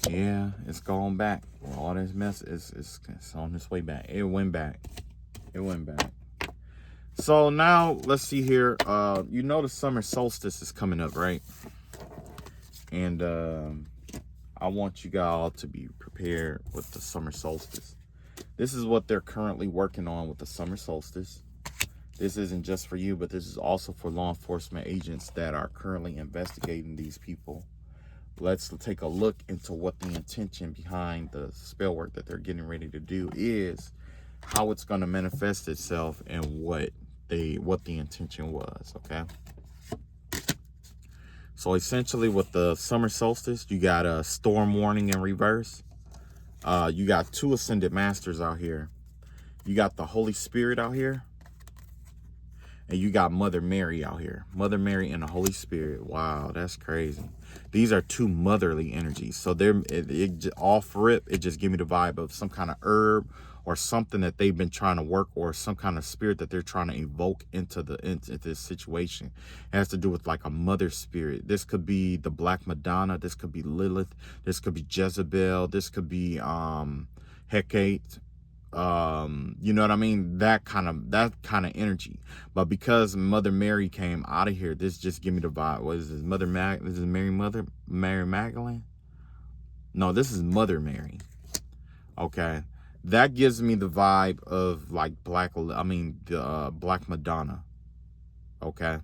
Yeah, it's going back. All this mess is on its way back. It went back. So now let's see here. You know the summer solstice is coming up, right? And I want you guys to be prepared with the summer solstice. This is what they're currently working on with the summer solstice. This isn't just for you, but this is also for law enforcement agents that are currently investigating these people. Let's take a look into what the intention behind the spell work that they're getting ready to do is, how it's going to manifest itself, and what the intention was. Okay. So essentially with the summer solstice, you got a storm warning in reverse. You got 2 ascended masters out here. You got the Holy Spirit out here. And you got Mother Mary out here. Mother Mary and the Holy Spirit. Wow, that's crazy. These are 2 motherly energies. So off rip, it just give me the vibe of some kind of herb or something that they've been trying to work, or some kind of spirit that they're trying to evoke into this situation. It has to do with like a mother spirit. This could be the Black Madonna. This could be Lilith. This could be Jezebel. This could be Hecate. You know what I mean? That kind of energy. But because Mother Mary came out of here, this just give me the vibe. What is this? This is Mary Magdalene? No, this is Mother Mary. Okay. That gives me the vibe of like Black Madonna. Okay.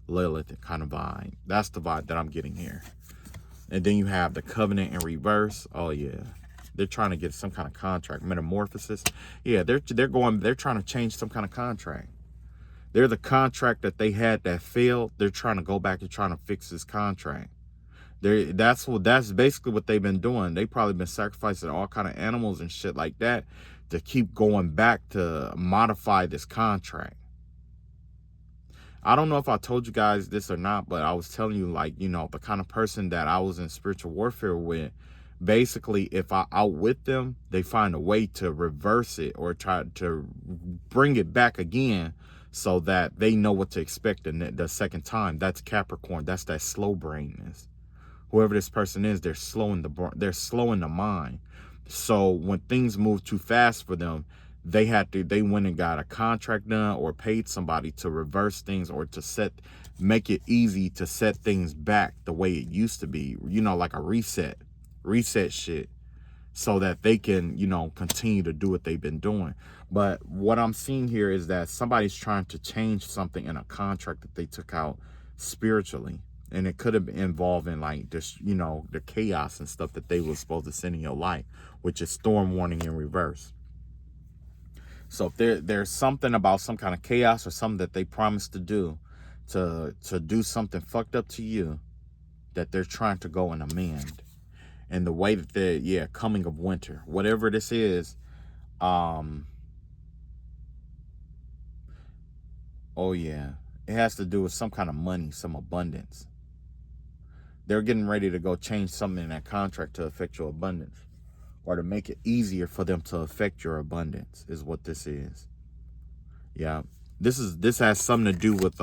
Lilith kind of vibe. That's the vibe that I'm getting here. And then you have the Covenant in reverse. Oh yeah. They're trying to get some kind of contract, metamorphosis. Yeah, they're trying to change some kind of contract. They're the contract that they had that failed. They're trying to go back and trying to fix this contract. That's basically what they've been doing. They probably been sacrificing all kind of animals and shit like that to keep going back to modify this contract. I don't know if I told you guys this or not, but I was telling you, like, you know, the kind of person that I was in spiritual warfare with. Basically, if I outwit them, they find a way to reverse it or try to bring it back again, so that they know what to expect the second time. That's Capricorn. That's that slow brainness. Whoever this person is, they're slowing the mind. So when things move too fast for them, they went and got a contract done or paid somebody to reverse things or to make it easy to set things back the way it used to be, like a reset shit, so that they can, continue to do what they've been doing. But what I'm seeing here is that somebody's trying to change something in a contract that they took out spiritually. And it could have been involving like this, the chaos and stuff that they were supposed to send in your life, which is storm warning in reverse. So if there's something about some kind of chaos or something that they promised to do, to do something fucked up to you, that they're trying to go and amend. And the way that they're, coming of winter, whatever this is, oh yeah, it has to do with some kind of money, some abundance. They're getting ready to go change something in that contract to affect your abundance, or to make it easier for them to affect your abundance, is what this is. Yeah, this has something to do with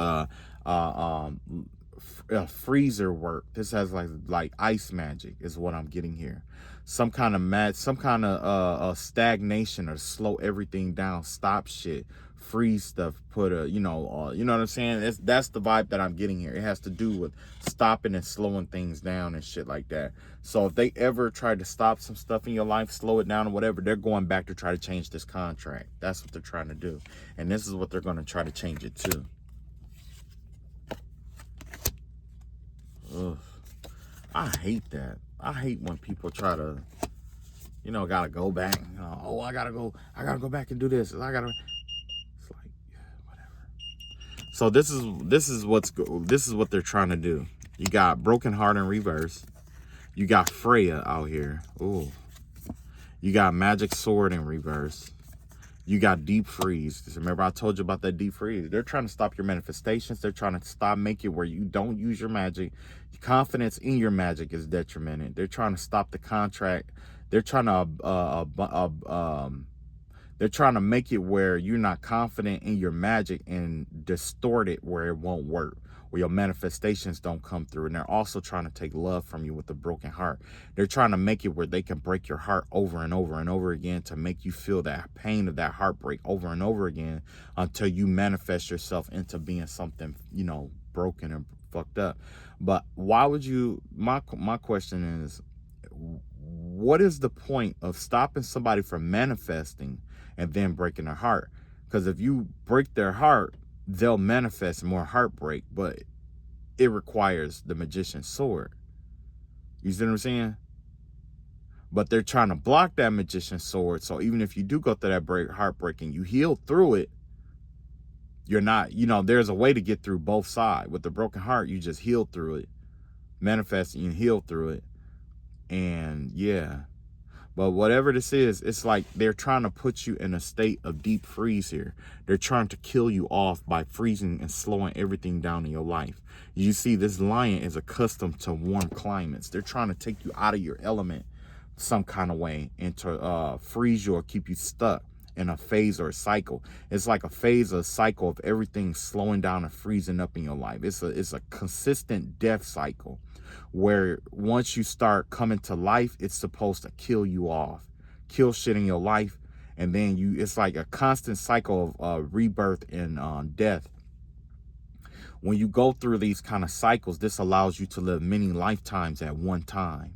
freezer work. This has like ice magic is what I'm getting here. Some kind of stagnation, or slow everything down, stop shit, freeze stuff, put you know what I'm saying? That's the vibe that I'm getting here. It has to do with stopping and slowing things down and shit like that. So if they ever try to stop some stuff in your life, slow it down or whatever, they're going back to try to change this contract. That's what they're trying to do. And this is what they're going to try to change it to. Ugh. I hate that. I hate when people try to, gotta go back. I gotta go back and do this. It's like, whatever. So this is what they're trying to do. You got broken heart in reverse. You got Freya out here. Ooh. You got magic sword in reverse. You got deep freeze. Remember I told you about that deep freeze. They're trying to stop your manifestations. They're trying to make it where you don't use your magic. Your confidence in your magic is detrimented. They're trying to stop the contract. They're trying to make it where you're not confident in your magic and distort it where it won't work, where your manifestations don't come through. And they're also trying to take love from you with a broken heart. They're trying to make it where they can break your heart over and over and over again, to make you feel that pain of that heartbreak over and over again, until you manifest yourself into being something, broken and fucked up. But why would you, my question is, what is the point of stopping somebody from manifesting and then breaking their heart? Because if you break their heart, they'll manifest more heartbreak, but it requires the magician's sword. You see what I'm saying? But they're trying to block that magician's sword. So even if you do go through that heartbreak and you heal through it, you're not, there's a way to get through both sides. With the broken heart, you just heal through it, manifest and you heal through it. And yeah. But whatever this is, it's like they're trying to put you in a state of deep freeze here. They're trying to kill you off by freezing and slowing everything down in your life. You see, this lion is accustomed to warm climates. They're trying to take you out of your element some kind of way and to freeze you or keep you stuck in a phase or a cycle. It's like a phase or a cycle of everything slowing down and freezing up in your life. It's a consistent death cycle, where once you start coming to life, it's supposed to kill you off, kill shit in your life. And then it's like a constant cycle of rebirth and death. When you go through these kind of cycles, this allows you to live many lifetimes at one time.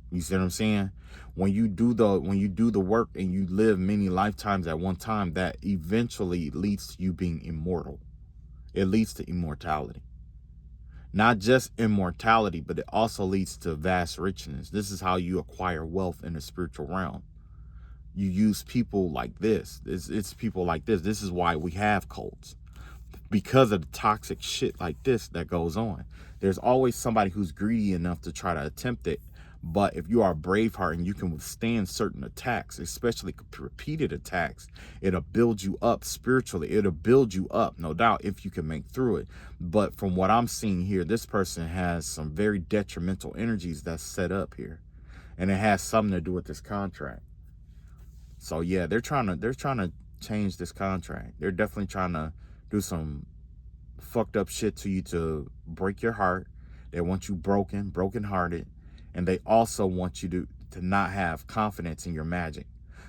You see what I'm saying? When you do the work and you live many lifetimes at one time, that eventually leads to you being immortal. It leads to immortality. Not just immortality, but it also leads to vast richness. This is how you acquire wealth in the spiritual realm. You use people like this. It's people like this. This is why we have cults. Because of the toxic shit like this that goes on. There's always somebody who's greedy enough to try to attempt it. But if you are a brave heart and you can withstand certain attacks, especially repeated attacks, it'll build you up spiritually. It'll build you up, no doubt, if you can make through it. But from what I'm seeing here, this person has some very detrimental energies that's set up here. And it has something to do with this contract. So yeah, they're trying to change this contract. They're definitely trying to do some fucked up shit to you to break your heart. They want you brokenhearted. And they also want you to not have confidence in your magic.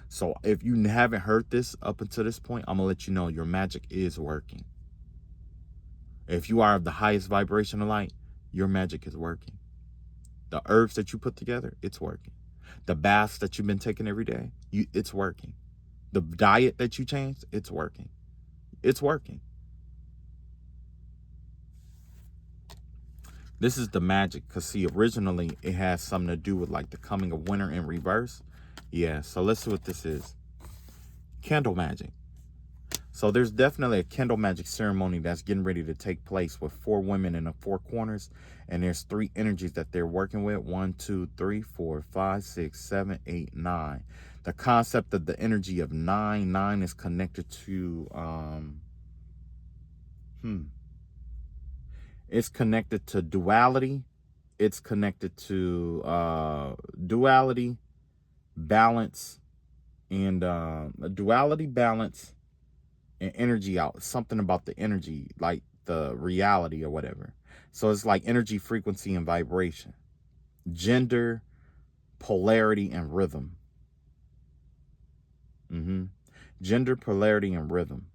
So if you haven't heard this up until this point, I'm gonna let you know your magic is working. If you are of the highest vibration of light, your magic is working. The herbs that you put together, it's working. The baths that you've been taking every day, it's working. The diet that you changed, it's working. It's working. This is the magic, because see, originally it has something to do with like the coming of winter in reverse. Yeah, so let's see what this is. Candle magic. So there's definitely a candle magic ceremony that's getting ready to take place with 4 women in the 4 corners. And there's 3 energies that they're working with. 1, 2, 3, 4, 5, 6, 7, 8, 9. The concept of the energy of 9. 9 is connected to, it's connected to duality. It's connected to duality, balance, and duality, balance, and energy out. Something about the energy, like the reality or whatever. So it's like energy, frequency, and vibration. Gender, polarity, and rhythm. Gender, polarity, and rhythm.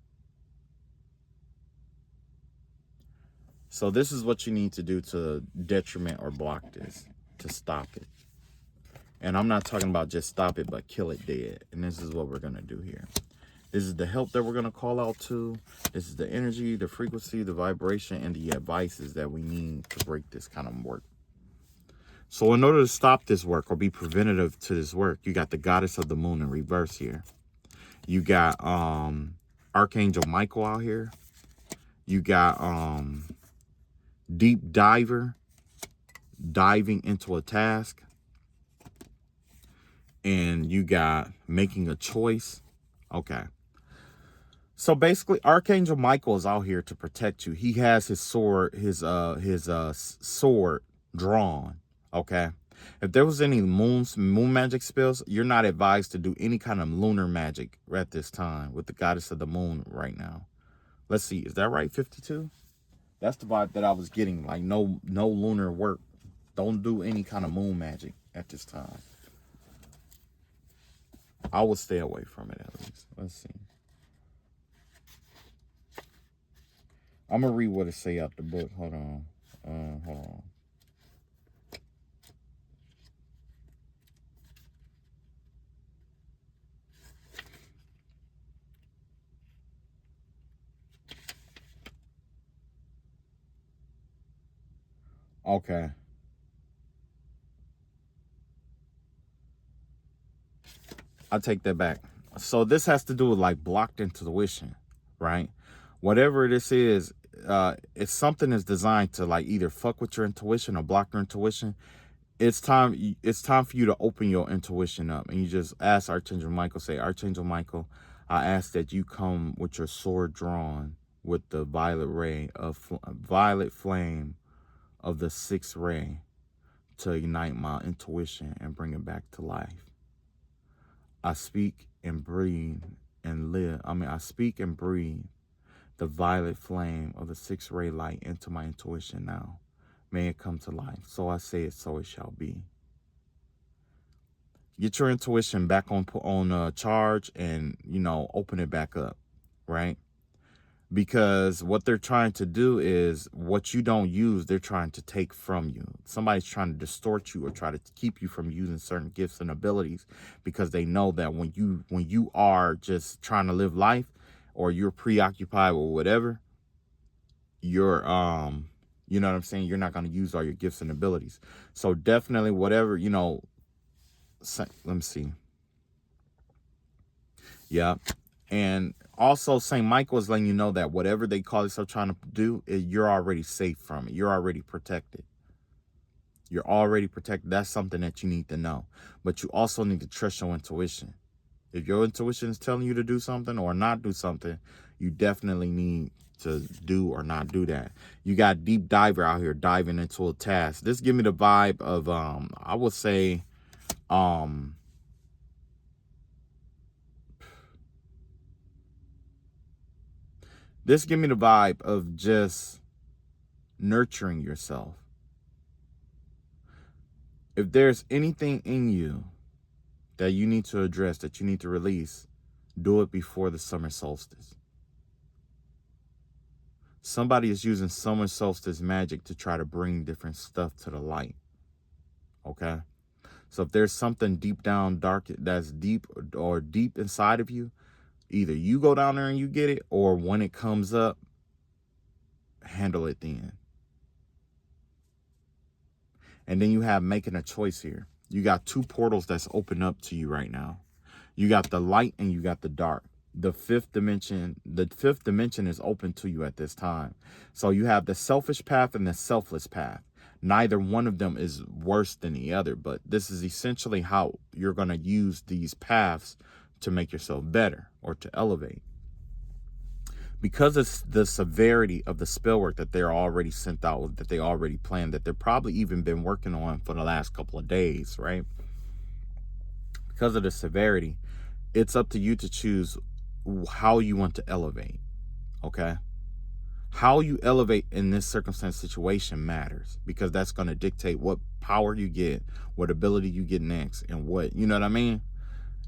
So this is what you need to do to detriment or block this, to stop it. And I'm not talking about just stop it, but kill it dead. And this is what we're going to do here. This is the help that we're going to call out to. This is the energy, the frequency, the vibration, and the advices that we need to break this kind of work. So in order to stop this work or be preventative to this work, you got the goddess of the moon in reverse here. You got Archangel Michael out here. You got deep diver, diving into a task. And you got making a choice. Okay. So basically, Archangel Michael is out here to protect you. He has his sword, his sword drawn. Okay. If there was any moon magic spells, you're not advised to do any kind of lunar magic at this time with the goddess of the moon right now. Let's see, is that right? 52? That's the vibe that I was getting. Like no lunar work. Don't do any kind of moon magic at this time. I would stay away from it at least. Let's see. I'm going to read what it say out the book. Hold on. Hold on. Okay. I take that back. So this has to do with like blocked intuition, right? Whatever this is, if something is designed to like either fuck with your intuition or block your intuition, it's time for you to open your intuition up. And you just ask Archangel Michael, say, Archangel Michael, I ask that you come with your sword drawn with the violet flame of the 6th ray to ignite my intuition and bring it back to life. I speak and breathe and live. I speak and breathe the violet flame of the 6th ray light into my intuition now. May it come to life. So I say it, so it shall be. Get your intuition back on charge and, open it back up, right? Because what they're trying to do is what you don't use, they're trying to take from you. Somebody's trying to distort you or try to keep you from using certain gifts and abilities because they know that when you are just trying to live life or you're preoccupied with whatever, you're you know what I'm saying, you're not going to use all your gifts and abilities. So definitely whatever, let me see. Yeah. And also, St. Michael is letting you know that whatever they call themselves trying to do, you're already safe from it. You're already protected. You're already protected. That's something that you need to know. But you also need to trust your intuition. If your intuition is telling you to do something or not do something, you definitely need to do or not do that. You got deep diver out here diving into a task. This give me the vibe of, I would say, this give me the vibe of just nurturing yourself. If there's anything in you that you need to address, that you need to release, do it before the summer solstice. Somebody is using summer solstice magic to try to bring different stuff to the light. Okay? So if there's something deep down dark that's deep or deep inside of you, either you go down there and you get it, or when it comes up, handle it then. And then you have making a choice here. You got two portals that's open up to you right now. You got the light and you got the dark. The fifth dimension is open to you at this time. So you have the selfish path and the selfless path. Neither one of them is worse than the other, but this is essentially how you're going to use these paths to make yourself better or to elevate. Because of the severity of the spell work that they're already sent out, that they already planned, that they've probably even been working on for the last couple of days, right? Because of the severity, it's up to you to choose how you want to elevate, okay? How you elevate in this circumstance situation matters, because that's going to dictate what power you get, what ability you get next, and what, you know what I mean?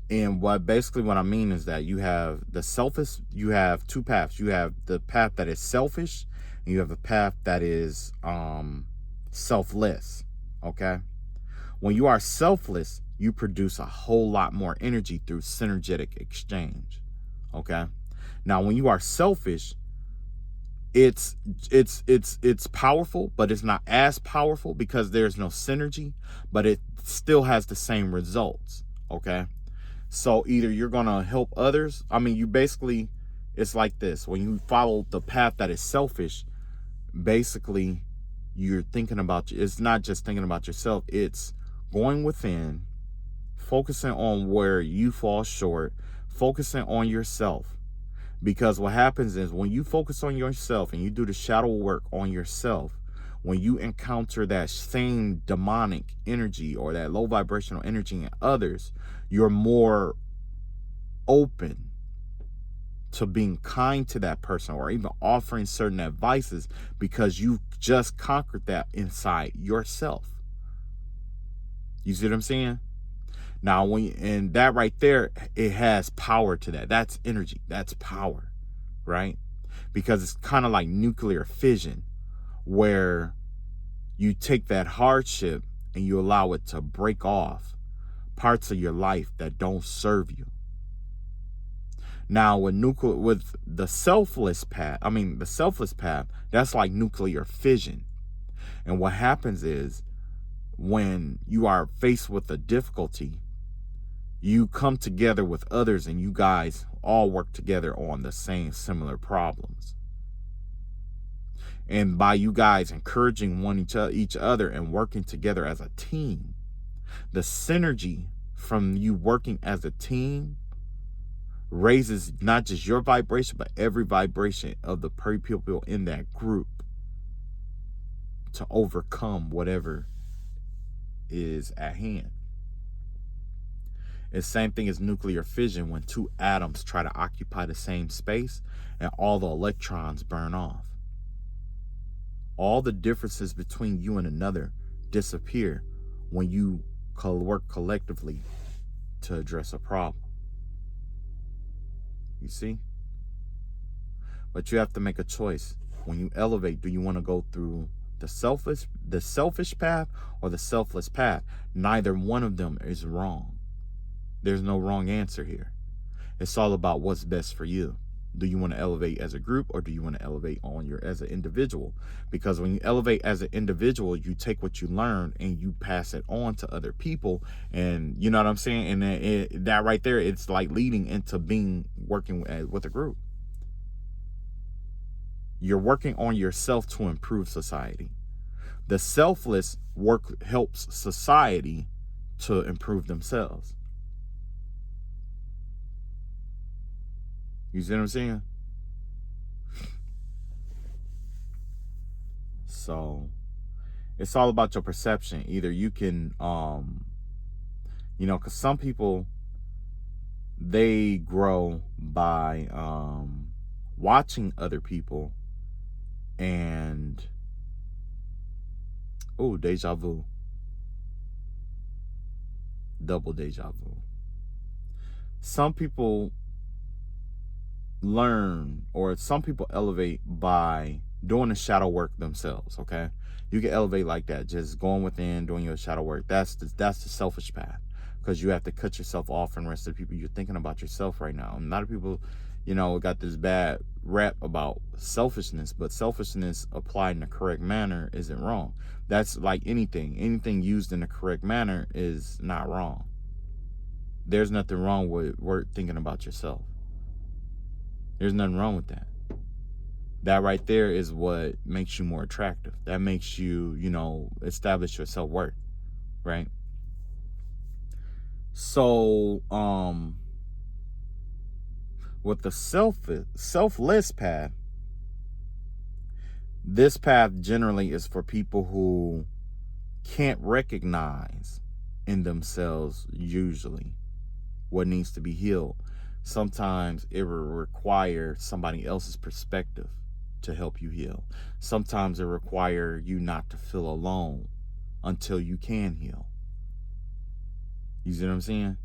And what I mean is that you have the selfish, you have two paths. You have the path that is selfish, and you have a path that is selfless, okay? When you are selfless, you produce a whole lot more energy through synergetic exchange, okay? Now, when you are selfish, it's powerful, but it's not as powerful because there's no synergy, but it still has the same results, okay? So either you're going to help others. I mean, you basically, it's like this. When you follow the path that is selfish, basically you're thinking about, it's not just thinking about yourself. It's going within, focusing on where you fall short, focusing on yourself. Because what happens is when you focus on yourself and you do the shadow work on yourself, when you encounter that same demonic energy or that low vibrational energy in others, you're more open to being kind to that person or even offering certain advices because you just conquered that inside yourself. You see what I'm saying? Now, and that right there, it has power to that. That's energy. That's power, right? Because it's kind of like nuclear fission, where you take that hardship and you allow it to break off parts of your life that don't serve you. Now, with the selfless path, that's like nuclear fission. And what happens is when you are faced with a difficulty, you come together with others and you guys all work together on the same similar problems. And by you guys encouraging each other and working together as a team, the synergy from you working as a team raises not just your vibration, but every vibration of the people in that group to overcome whatever is at hand. It's the same thing as nuclear fission when two atoms try to occupy the same space and all the electrons burn off. All the differences between you and another disappear when you work collectively to address a problem. You see? But you have to make a choice. When you elevate, do you want to go through the selfish path or the selfless path? Neither one of them is wrong. There's no wrong answer here. It's all about what's best for you. Do you want to elevate as a group or do you want to elevate as an individual? Because when you elevate as an individual, you take what you learned and you pass it on to other people. And you know what I'm saying? And that right there, it's like leading into working with a group. You're working on yourself to improve society. The selfless work helps society to improve themselves. You see what I'm saying? So it's all about your perception. Either you can, because some people, they grow by watching other people and, deja vu. Double deja vu. some people learn, or some people elevate by doing the shadow work themselves. Okay, you can elevate like that, just going within, doing your shadow work. That's the selfish path, because you have to cut yourself off from the rest of the people. You're thinking about yourself right now. And a lot of people, got this bad rap about selfishness, but selfishness applied in the correct manner isn't wrong. That's like anything used in the correct manner is not wrong. There's nothing wrong with thinking about yourself. There's nothing wrong with that. That right there is what makes you more attractive. That makes you, establish your self-worth, right? So, with the selfless path, this path generally is for people who can't recognize in themselves usually what needs to be healed. Sometimes it will require somebody else's perspective to help you heal. Sometimes it requires you not to feel alone until you can heal. You see what I'm saying?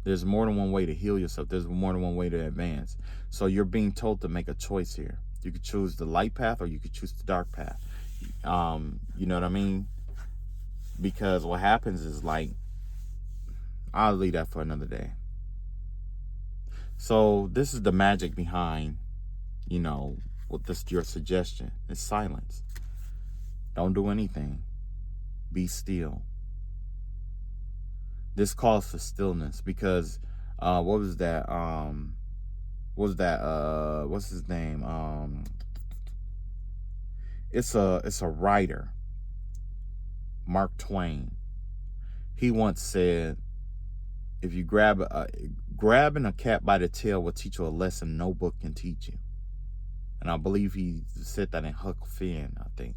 There's more than one way to heal yourself. There's more than one way to advance. So you're being told to make a choice here. You could choose the light path or you could choose the dark path. You know what I mean? Because what happens is, like, I'll leave that for another day. So this is the magic behind, with this, your suggestion. It's silence. Don't do anything. Be still. This calls for stillness, because what's his name? It's a writer, Mark Twain. He once said, if you grabbing a cat by the tail will teach you a lesson no book can teach you. And I believe he said that in Huck Finn, I think.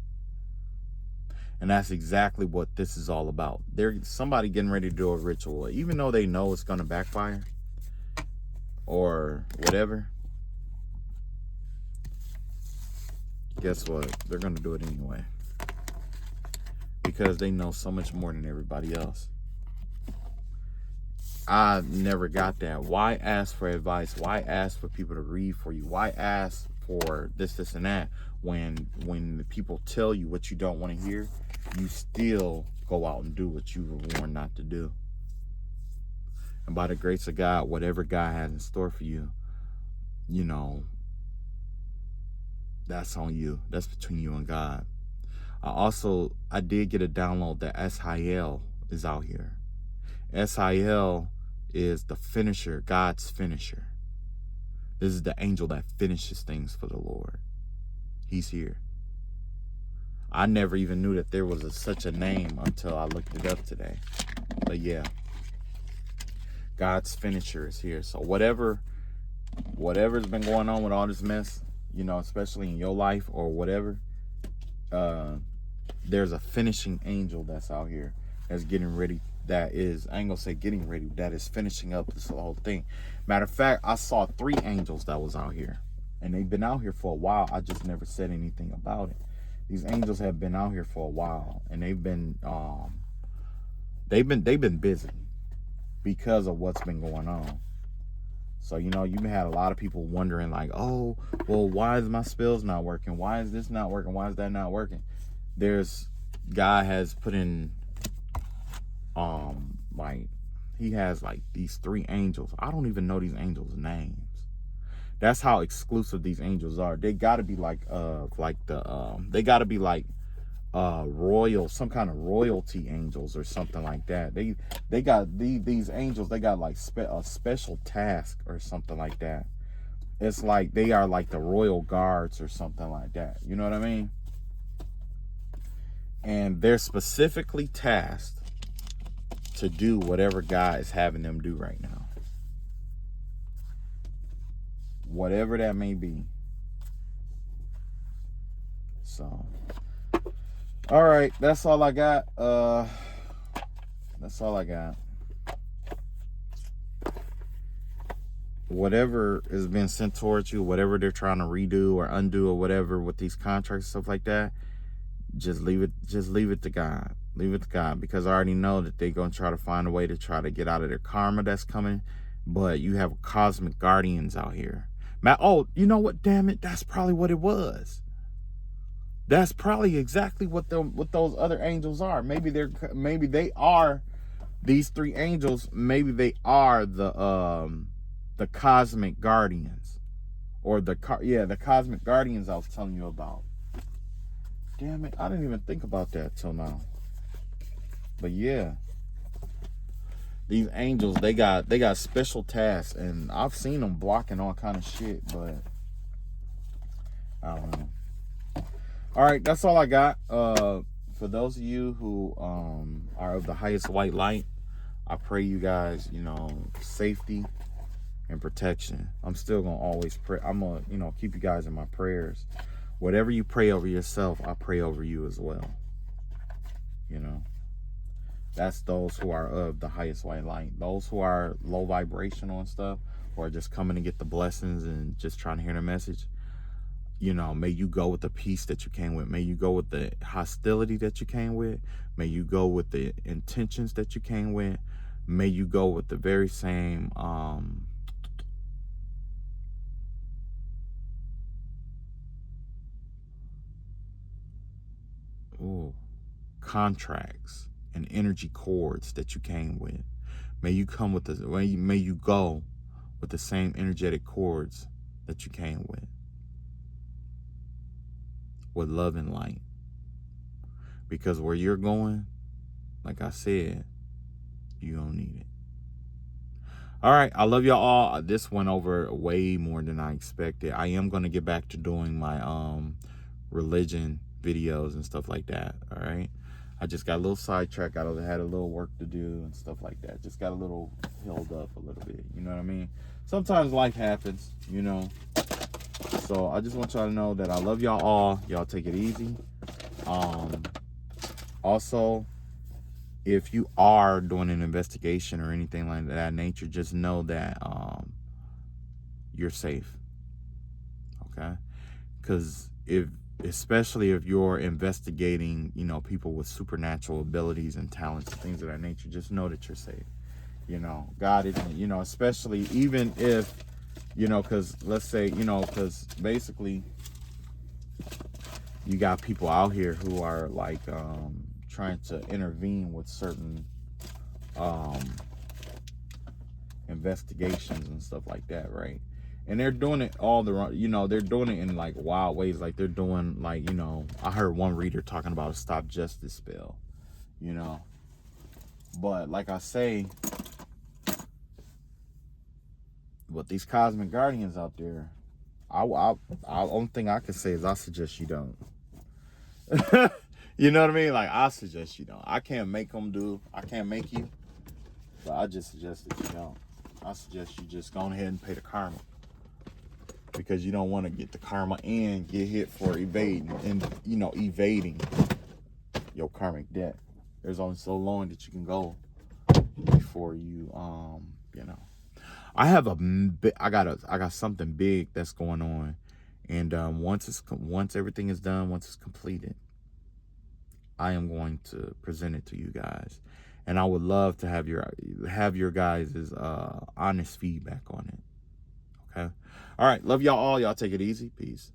And that's exactly what this is all about. There's somebody getting ready to do a ritual, even though they know it's going to backfire or whatever. Guess what? They're going to do it anyway, because they know so much more than everybody else. I never got that. Why ask for advice? Why ask for people to read for you? Why ask for this, and that? When the people tell you what you don't want to hear, you still go out and do what you were warned not to do. And by the grace of God, whatever God has in store for you, that's on you. That's between you and God. I did get a download that Sahel is out here. Sahel is the finisher, God's finisher. This is the angel that finishes things for the Lord. He's here. I never even knew that there was such a name until I looked it up today. But yeah, God's finisher is here. So whatever's been going on with all this mess, especially in your life or whatever, there's a finishing angel that's out here that's getting ready. That is, I ain't gonna say getting ready, that is finishing up this whole thing. Matter of fact, I saw 3 angels that was out here, and they've been out here for a while. I just never said anything about it. These angels have been out here for a while, and they've been busy because of what's been going on. So, you've had a lot of people wondering, like, oh, well, why is my spells not working? Why is this not working? Why is that not working? God has put in, he has like these 3 angels. I don't even know these angels' names. That's how exclusive these angels are. They gotta be they gotta be like royal, some kind of royalty angels or something like that. They got these angels, they got like a special task or something like that. It's like they are like the royal guards or something like that. You know what I mean? And they're specifically tasked to do whatever God is having them do right now. Whatever that may be. So, all right, that's all I got. That's all I got. Whatever has been sent towards you, whatever they're trying to redo or undo or whatever with these contracts and stuff like that, just leave it to God. Leave it to God, because I already know that they're going to try to find a way to try to get out of their karma that's coming but you have cosmic guardians out here. Oh, you know what? Damn it, that's probably what it was. That's probably exactly what those other angels are. Maybe they are these three angels. Maybe they are the cosmic guardians, or the cosmic guardians I was telling you about. Damn it, I didn't even think about that till now. But yeah, these angels, they got special tasks, and I've seen them blocking all kind of shit, but I don't know. All right, that's all I got. For those of you who are of the highest white light, I pray you guys, safety and protection. I'm still gonna always pray. I'm gonna, keep you guys in my prayers. Whatever you pray over yourself, I pray over you as well. That's those who are of the highest white light. Those who are low vibrational and stuff, or just coming to get the blessings and just trying to hear the message. May you go with the peace that you came with. May you go with the hostility that you came with. May you go with the intentions that you came with. May you go with the very same contracts and energy cords that you came with. May you come with may you go with the same energetic cords that you came with love and light. Because where you're going, like I said, you don't need it. All right, I love y'all all. This went over way more than I expected. I am going to get back to doing my religion videos and stuff like that. All right, I just got a little sidetracked. I had a little work to do and stuff like that. Just got a little held up a little bit. You know what I mean? Sometimes life happens, So I just want y'all to know that I love y'all all. Y'all take it easy. Also, if you are doing an investigation or anything like that nature, just know that you're safe. Okay? Because especially if you're investigating, people with supernatural abilities and talents and things of that nature, just know that you're safe. God isn't, especially even if, because let's say, because basically you got people out here who are like trying to intervene with certain investigations and stuff like that, right? And they're doing it all they're doing it in like wild ways. Like they're doing like, I heard one reader talking about a stop justice spell, But like I say, with these cosmic guardians out there, I only thing I can say is I suggest you don't. You know what I mean? Like, I suggest you don't. I can't make them I can't make you. But I just suggest that you don't. I suggest you just go ahead and pay the karma. Because you don't want to get the karma and get hit for evading your karmic debt. There's only so long that you can go before you, I got something big that's going on. And once everything is done, once it's completed, I am going to present it to you guys, and I would love to have your guys' honest feedback on it. Okay, all right, love y'all all. Y'all take it easy. Peace.